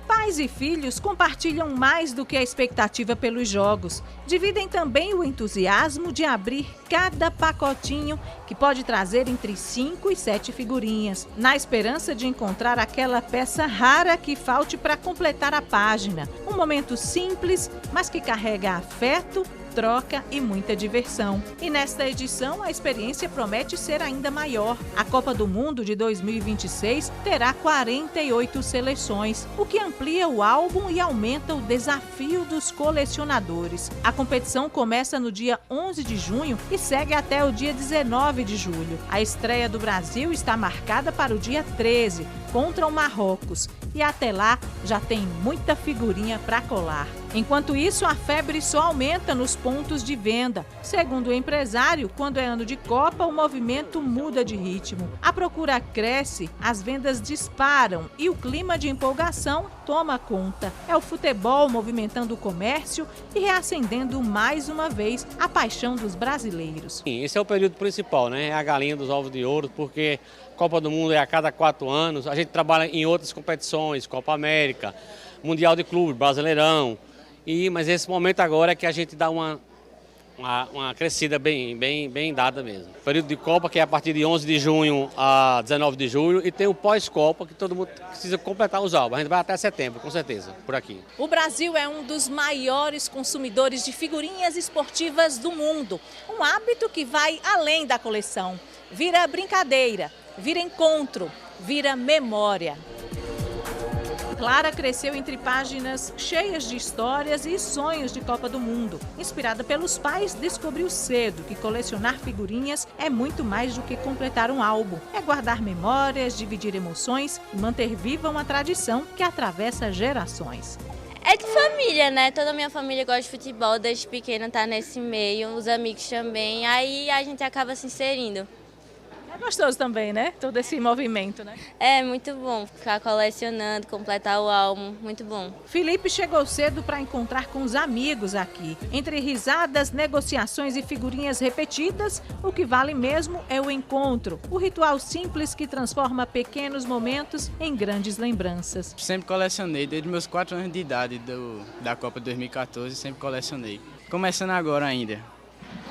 Pais e filhos compartilham mais do que a expectativa pelos jogos. Dividem também o entusiasmo de abrir cada pacotinho, que pode trazer entre 5 e 7 figurinhas, na esperança de encontrar aquela peça rara que falte para completar a página. Um momento simples, mas que carrega afeto, troca e muita diversão. E nesta edição, a experiência promete ser ainda maior. A Copa do Mundo de 2026 terá 48 seleções, o que amplia o álbum e aumenta o desafio dos colecionadores. A competição começa no dia 11 de junho e segue até o dia 19 de julho. A estreia do Brasil está marcada para o dia 13, contra o Marrocos. E até lá, já tem muita figurinha para colar. Enquanto isso, a febre só aumenta nos pontos de venda. Segundo o empresário, quando é ano de Copa, o movimento muda de ritmo. A procura cresce, as vendas disparam e o clima de empolgação toma conta. É o futebol movimentando o comércio e reacendendo mais uma vez a paixão dos brasileiros. Esse é o período principal, né? É a galinha dos ovos de ouro, porque Copa do Mundo é a cada 4 anos. A gente trabalha em outras competições, Copa América, Mundial de Clube, Brasileirão. Mas esse momento agora é que a gente dá uma crescida bem dada mesmo. Período de Copa, que é a partir de 11 de junho a 19 de julho, e tem o pós-Copa, que todo mundo precisa completar os álbuns. A gente vai até setembro, com certeza, por aqui. O Brasil é um dos maiores consumidores de figurinhas esportivas do mundo. Um hábito que vai além da coleção. Vira brincadeira, vira encontro, vira memória. Clara cresceu entre páginas cheias de histórias e sonhos de Copa do Mundo. Inspirada pelos pais, descobriu cedo que colecionar figurinhas é muito mais do que completar um álbum. É guardar memórias, dividir emoções e manter viva uma tradição que atravessa gerações. É de família, né? Toda a minha família gosta de futebol, desde pequena tá nesse meio, os amigos também, aí a gente acaba se inserindo. É gostoso também, né? Todo esse movimento, né? É muito bom ficar colecionando, completar o álbum, muito bom. Felipe chegou cedo para encontrar com os amigos aqui. Entre risadas, negociações e figurinhas repetidas, o que vale mesmo é o encontro. O ritual simples que transforma pequenos momentos em grandes lembranças. Sempre colecionei, desde meus 4 anos de idade da Copa 2014, sempre colecionei. Começando agora ainda.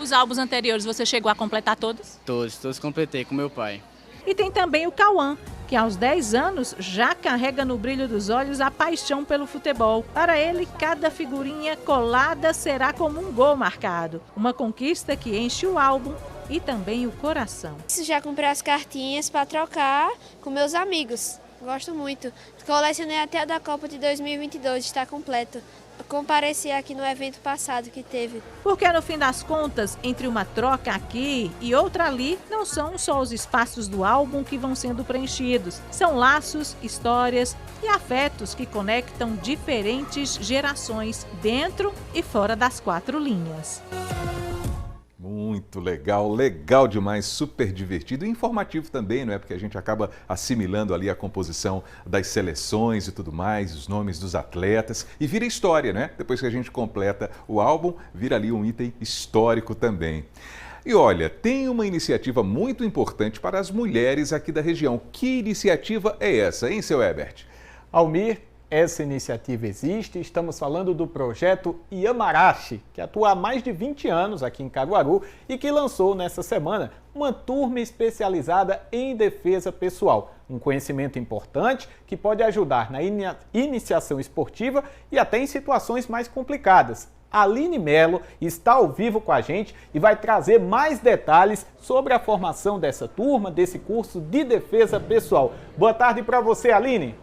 Os álbuns anteriores você chegou a completar todos? Todos completei com meu pai. E tem também o Cauã, que aos 10 anos já carrega no brilho dos olhos a paixão pelo futebol. Para ele, cada figurinha colada será como um gol marcado. Uma conquista que enche o álbum e também o coração. Já comprei as cartinhas para trocar com meus amigos. Gosto muito. Colecionei até a da Copa de 2022, está completo. Compareci aqui no evento passado que teve. Porque no fim das contas, entre uma troca aqui e outra ali, não são só os espaços do álbum que vão sendo preenchidos. São laços, histórias e afetos que conectam diferentes gerações dentro e fora das 4 linhas. Muito legal, legal demais, super divertido e informativo também, não é? Porque a gente acaba assimilando ali a composição das seleções e tudo mais, os nomes dos atletas e vira história, né? Depois que a gente completa o álbum, vira ali um item histórico também. E olha, tem uma iniciativa muito importante para as mulheres aqui da região. Que iniciativa é essa, hein, seu Herbert? Almir, essa iniciativa existe, estamos falando do projeto Yamarashi, que atua há mais de 20 anos aqui em Caruaru e que lançou nessa semana uma turma especializada em defesa pessoal. Um conhecimento importante que pode ajudar na iniciação esportiva e até em situações mais complicadas. A Aline Mello está ao vivo com a gente e vai trazer mais detalhes sobre a formação dessa turma, desse curso de defesa pessoal. Boa tarde para você, Aline.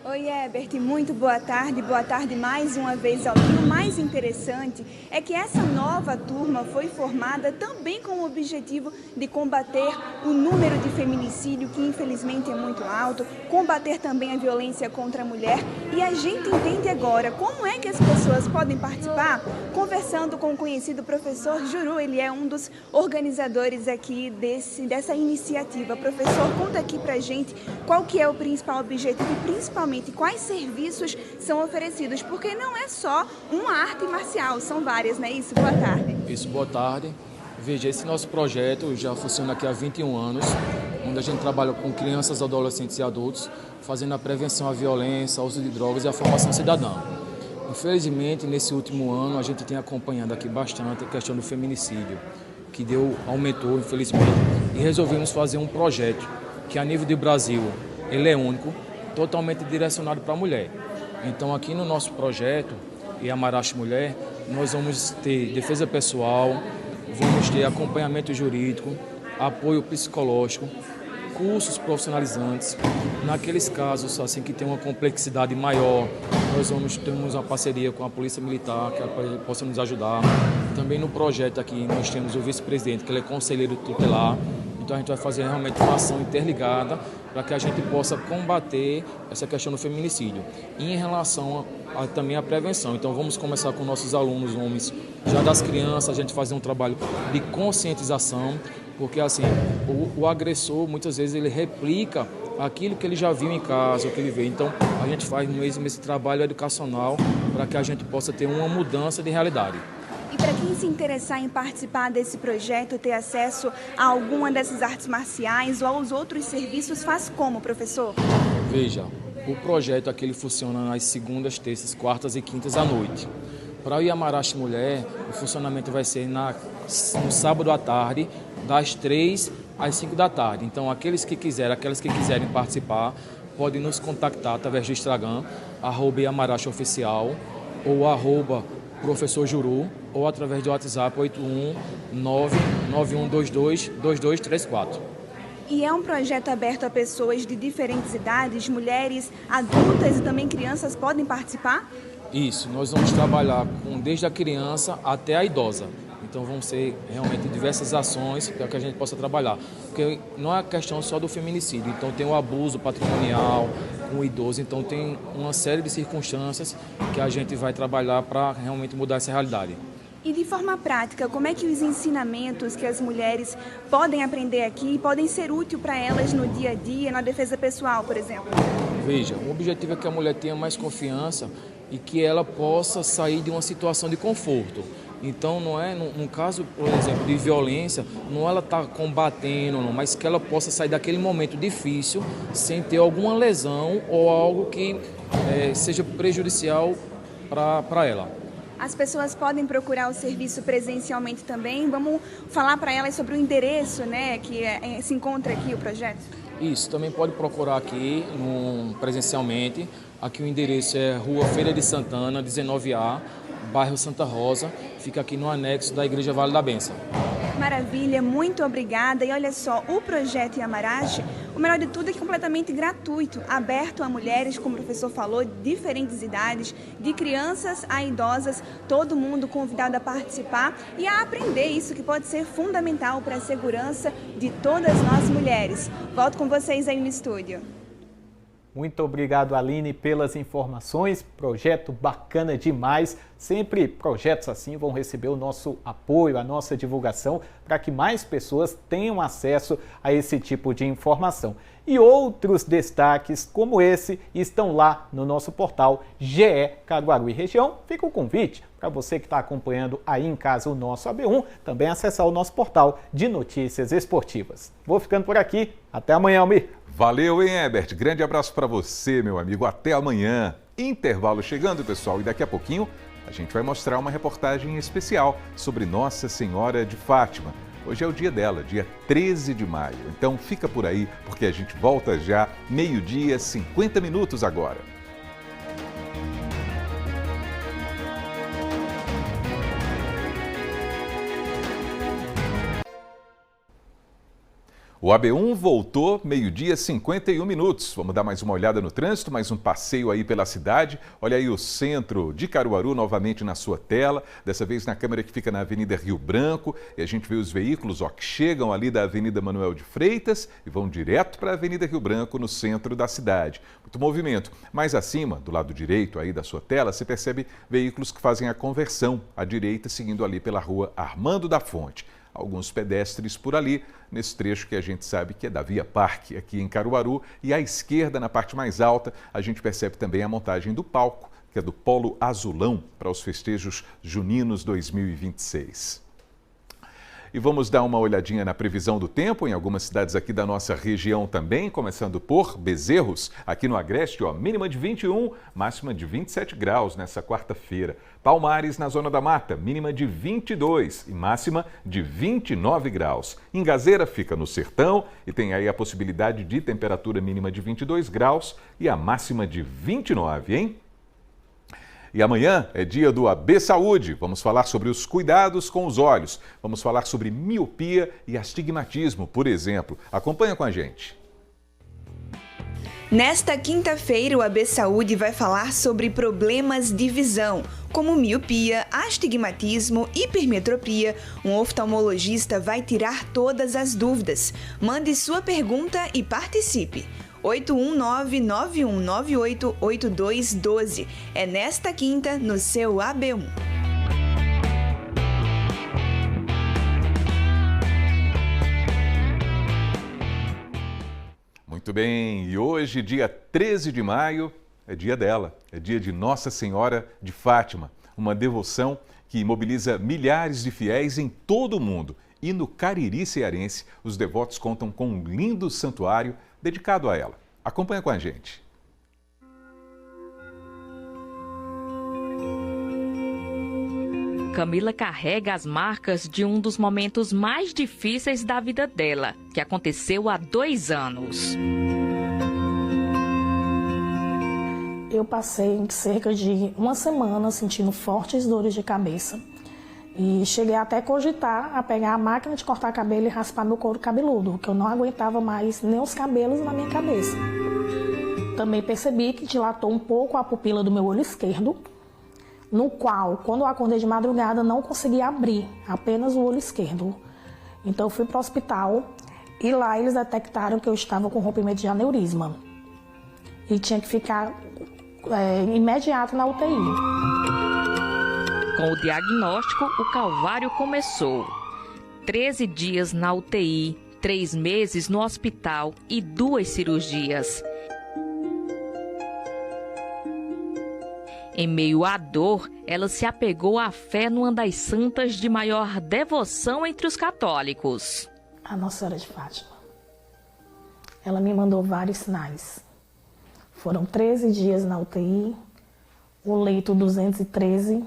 Oi, Herbert, muito boa tarde mais uma vez ao vivo. O mais interessante é que essa nova turma foi formada também com o objetivo de combater o número de feminicídio, que infelizmente é muito alto, combater também a violência contra a mulher. E a gente entende agora como é que as pessoas podem participar, conversando com o conhecido professor Juru, ele é um dos organizadores aqui dessa iniciativa. Professor, conta aqui pra gente qual que é o principal objetivo e principalmente quais serviços são oferecidos, porque não é só uma arte marcial, são várias, não é isso? Boa tarde. Isso, boa tarde. Veja, esse nosso projeto já funciona aqui há 21 anos, onde a gente trabalha com crianças, adolescentes e adultos, fazendo a prevenção à violência, ao uso de drogas e à formação cidadã. Infelizmente, nesse último ano, a gente tem acompanhado aqui bastante a questão do feminicídio, que aumentou, infelizmente, e resolvemos fazer um projeto que, a nível do Brasil, ele é único, totalmente direcionado para a mulher. Então, aqui no nosso projeto, Yamarashi Mulher, nós vamos ter defesa pessoal, vamos ter acompanhamento jurídico, apoio psicológico, cursos profissionalizantes. Naqueles casos assim, que tem uma complexidade maior, nós temos uma parceria com a Polícia Militar, que possa nos ajudar. Também no projeto aqui nós temos o vice-presidente, que ele é conselheiro tutelar. Então a gente vai fazer realmente uma ação interligada para que a gente possa combater essa questão do feminicídio. E em relação também à prevenção, então vamos começar com nossos alunos homens, já das crianças, a gente fazer um trabalho de conscientização, porque assim, o agressor muitas vezes ele replica aquilo que ele já viu em casa, o que ele vê. Então a gente faz mesmo esse trabalho educacional para que a gente possa ter uma mudança de realidade. E para quem se interessar em participar desse projeto, ter acesso a alguma dessas artes marciais ou aos outros serviços, faz como, professor? Veja, O projeto aqui ele funciona nas segundas, terças, quartas e quintas à noite. Para o Iamarashi Mulher, o funcionamento vai ser no sábado à tarde, das 3 às 5 da tarde. Então, aquelas que quiserem participar, podem nos contactar através do Instagram, @Iamarashi-oficial ou @Professor Juru, ou através do WhatsApp 81991222234. E é um projeto aberto a pessoas de diferentes idades, mulheres, adultas e também crianças podem participar? Isso, nós vamos trabalhar desde a criança até a idosa. Então vão ser realmente diversas ações para que a gente possa trabalhar. Porque não é questão só do feminicídio, então tem o abuso patrimonial com o idoso, então tem uma série de circunstâncias que a gente vai trabalhar para realmente mudar essa realidade. E de forma prática, como é que os ensinamentos que as mulheres podem aprender aqui podem ser úteis para elas no dia a dia, na defesa pessoal, por exemplo? Veja, o objetivo é que a mulher tenha mais confiança e que ela possa sair de uma situação de conforto. Então, não é, num caso, por exemplo, de violência, não ela está combatendo, não, mas que ela possa sair daquele momento difícil sem ter alguma lesão ou algo que seja prejudicial para ela. As pessoas podem procurar o serviço presencialmente também. Vamos falar para elas sobre o endereço, né, que se encontra aqui o projeto? Isso, também pode procurar aqui presencialmente. Aqui o endereço é Rua Feira de Santana, 19A, bairro Santa Rosa. Fica aqui no anexo da Igreja Vale da Bênção. Maravilha, muito obrigada. E olha só, o projeto Iamarashi, o melhor de tudo é que é completamente gratuito, aberto a mulheres, como o professor falou, de diferentes idades, de crianças a idosas, todo mundo convidado a participar e a aprender isso que pode ser fundamental para a segurança de todas nós mulheres. Volto com vocês aí no estúdio. Muito obrigado, Aline, pelas informações. Projeto bacana demais. Sempre projetos assim vão receber o nosso apoio, a nossa divulgação, para que mais pessoas tenham acesso a esse tipo de informação. E outros destaques como esse estão lá no nosso portal GE Caruaru e Região. Fica o convite para você que está acompanhando aí em casa o nosso AB1, também acessar o nosso portal de notícias esportivas. Vou ficando por aqui. Até amanhã, Almir. Valeu, hein, Herbert? Grande abraço para você, meu amigo. Até amanhã. Intervalo chegando, pessoal, e daqui a pouquinho a gente vai mostrar uma reportagem especial sobre Nossa Senhora de Fátima. Hoje é o dia dela, dia 13 de maio. Então fica por aí, porque a gente volta já, 12h, 50 minutos agora. O AB1 voltou 12h, 51 minutos. Vamos dar mais uma olhada no trânsito, mais um passeio aí pela cidade. Olha aí o centro de Caruaru novamente na sua tela, dessa vez na câmera que fica na Avenida Rio Branco. E a gente vê os veículos que chegam ali da Avenida Manuel de Freitas e vão direto para a Avenida Rio Branco, no centro da cidade. Muito movimento. Mais acima, do lado direito aí da sua tela, você percebe veículos que fazem a conversão à direita, seguindo ali pela rua Armando da Fonte. Alguns pedestres por ali, nesse trecho que a gente sabe que é da Via Parque, aqui em Caruaru. E à esquerda, na parte mais alta, a gente percebe também a montagem do palco, que é do Polo Azulão, para os festejos juninos 2026. E vamos dar uma olhadinha na previsão do tempo em algumas cidades aqui da nossa região também, começando por Bezerros, aqui no Agreste, mínima de 21, máxima de 27 graus nessa quarta-feira. Palmares, na Zona da Mata, mínima de 22 e máxima de 29 graus. Ingazeira fica no sertão e tem aí a possibilidade de temperatura mínima de 22 graus e a máxima de 29, hein? E amanhã é dia do AB Saúde. Vamos falar sobre os cuidados com os olhos. Vamos falar sobre miopia e astigmatismo, por exemplo. Acompanha com a gente. Nesta quinta-feira, o AB Saúde vai falar sobre problemas de visão, como miopia, astigmatismo, hipermetropia. Um oftalmologista vai tirar todas as dúvidas. Mande sua pergunta e participe. 819-9198-8212. É nesta quinta, no seu AB1. Muito bem, e hoje, dia 13 de maio, é dia dela, é dia de Nossa Senhora de Fátima, uma devoção que mobiliza milhares de fiéis em todo o mundo. E no Cariri cearense, os devotos contam com um lindo santuário dedicado a ela. Acompanha com a gente. Camila carrega as marcas de um dos momentos mais difíceis da vida dela, que aconteceu há 2 anos. Eu passei cerca de 1 semana sentindo fortes dores de cabeça e cheguei até a cogitar a pegar a máquina de cortar cabelo e raspar meu couro cabeludo, que eu não aguentava mais nem os cabelos na minha cabeça. Também percebi que dilatou um pouco a pupila do meu olho esquerdo, no qual, quando eu acordei de madrugada, não conseguia abrir, apenas o olho esquerdo. Então eu fui para o hospital e lá eles detectaram que eu estava com rompimento de aneurisma e tinha que ficar imediato na UTI. Com o diagnóstico, o calvário começou. 13 dias na UTI, 3 meses no hospital e 2 cirurgias. Em meio à dor, ela se apegou à fé numa das santas de maior devoção entre os católicos. A Nossa Senhora de Fátima. Ela me mandou vários sinais. Foram 13 dias na UTI, o leito 213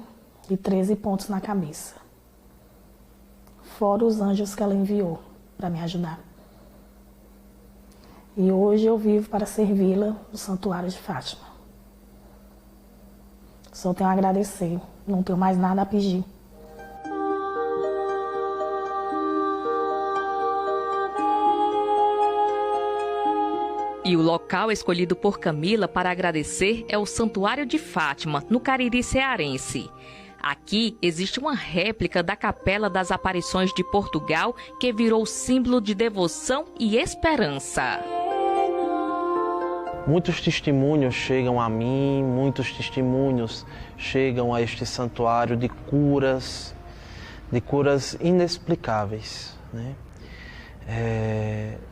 e 13 pontos na cabeça. Fora os anjos que ela enviou para me ajudar. E hoje eu vivo para servi-la no Santuário de Fátima. Só tenho a agradecer, não tenho mais nada a pedir. E o local escolhido por Camila para agradecer é o Santuário de Fátima, no Cariri cearense. Aqui existe uma réplica da Capela das Aparições de Portugal que virou símbolo de devoção e esperança. Muitos testemunhos chegam a mim, muitos testemunhos chegam a este santuário de curas inexplicáveis, né?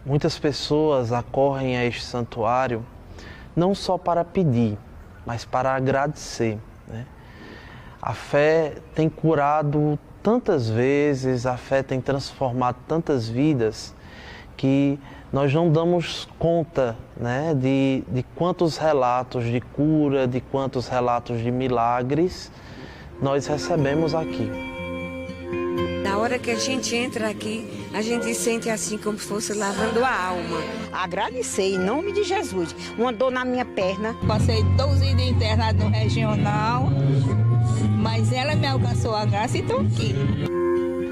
Muitas pessoas acorrem a este santuário não só para pedir, mas para agradecer, né? A fé tem curado tantas vezes, a fé tem transformado tantas vidas que nós não damos conta, né, de quantos relatos de cura, de quantos relatos de milagres nós recebemos aqui. Na hora que a gente entra aqui, a gente sente assim como se fosse lavando a alma. Agradecer em nome de Jesus. Uma dor na minha perna. Passei 12 dias internado no regional, mas ela me alcançou a graça e estou aqui.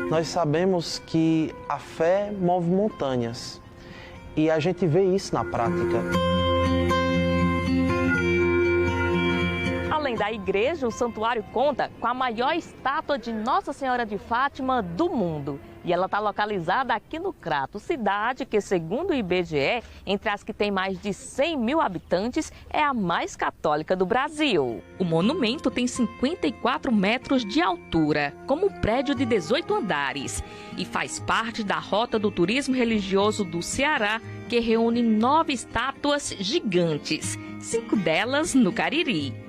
Nós sabemos que a fé move montanhas e a gente vê isso na prática. Além da igreja, o santuário conta com a maior estátua de Nossa Senhora de Fátima do mundo. E ela está localizada aqui no Crato, cidade que, segundo o IBGE, entre as que tem mais de 100 mil habitantes, é a mais católica do Brasil. O monumento tem 54 metros de altura, como um prédio de 18 andares, e faz parte da rota do turismo religioso do Ceará, que reúne 9 estátuas gigantes, 5 delas no Cariri.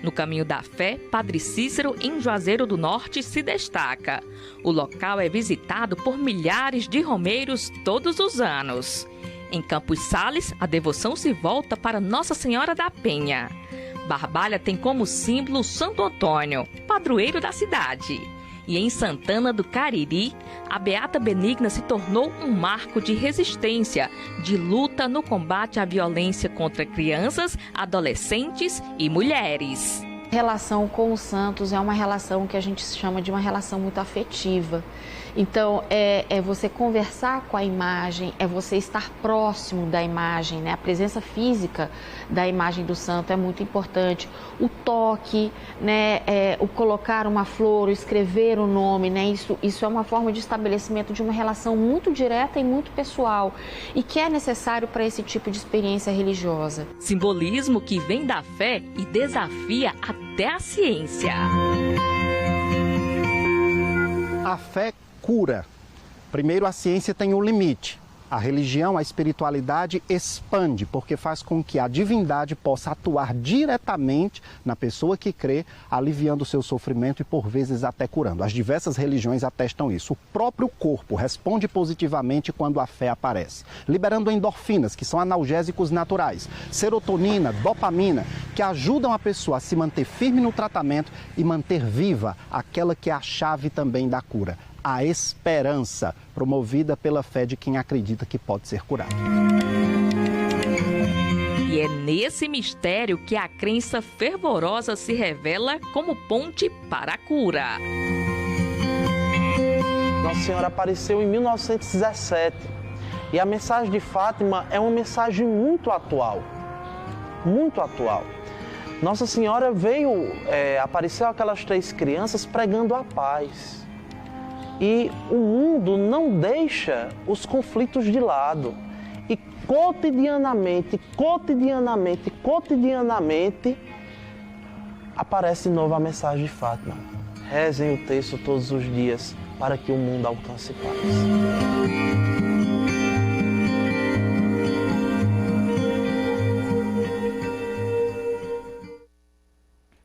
No Caminho da Fé, Padre Cícero, em Juazeiro do Norte, se destaca. O local é visitado por milhares de romeiros todos os anos. Em Campos Sales, a devoção se volta para Nossa Senhora da Penha. Barbalha tem como símbolo Santo Antônio, padroeiro da cidade. E em Santana do Cariri, a Beata Benigna se tornou um marco de resistência, de luta no combate à violência contra crianças, adolescentes e mulheres. A relação com os santos é uma relação que a gente chama de uma relação muito afetiva. Então, é você conversar com a imagem, é você estar próximo da imagem, né? A presença física da imagem do santo é muito importante. O toque, né? O colocar uma flor, o escrever o nome, né? Isso é uma forma de estabelecimento de uma relação muito direta e muito pessoal e que é necessário para esse tipo de experiência religiosa. Simbolismo que vem da fé e desafia até a ciência. A fé cura. Primeiro, a ciência tem um limite. A religião, a espiritualidade expande, porque faz com que a divindade possa atuar diretamente na pessoa que crê, aliviando o seu sofrimento e, por vezes, até curando. As diversas religiões atestam isso. O próprio corpo responde positivamente quando a fé aparece, liberando endorfinas, que são analgésicos naturais, serotonina, dopamina, que ajudam a pessoa a se manter firme no tratamento e manter viva aquela que é a chave também da cura. A esperança, promovida pela fé de quem acredita que pode ser curado. E é nesse mistério que a crença fervorosa se revela como ponte para a cura. Nossa Senhora apareceu em 1917 e a mensagem de Fátima é uma mensagem muito atual. Muito atual. Nossa Senhora apareceu aquelas 3 crianças pregando a paz. E o mundo não deixa os conflitos de lado. E cotidianamente, aparece de novo a mensagem de Fátima. Rezem o texto todos os dias para que o mundo alcance paz.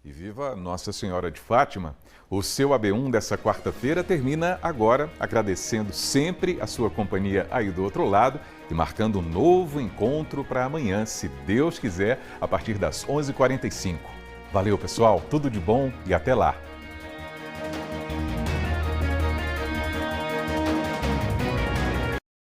E viva Nossa Senhora de Fátima! O seu AB1 dessa quarta-feira termina agora, agradecendo sempre a sua companhia aí do outro lado e marcando um novo encontro para amanhã, se Deus quiser, a partir das 11h45. Valeu, pessoal, tudo de bom e até lá!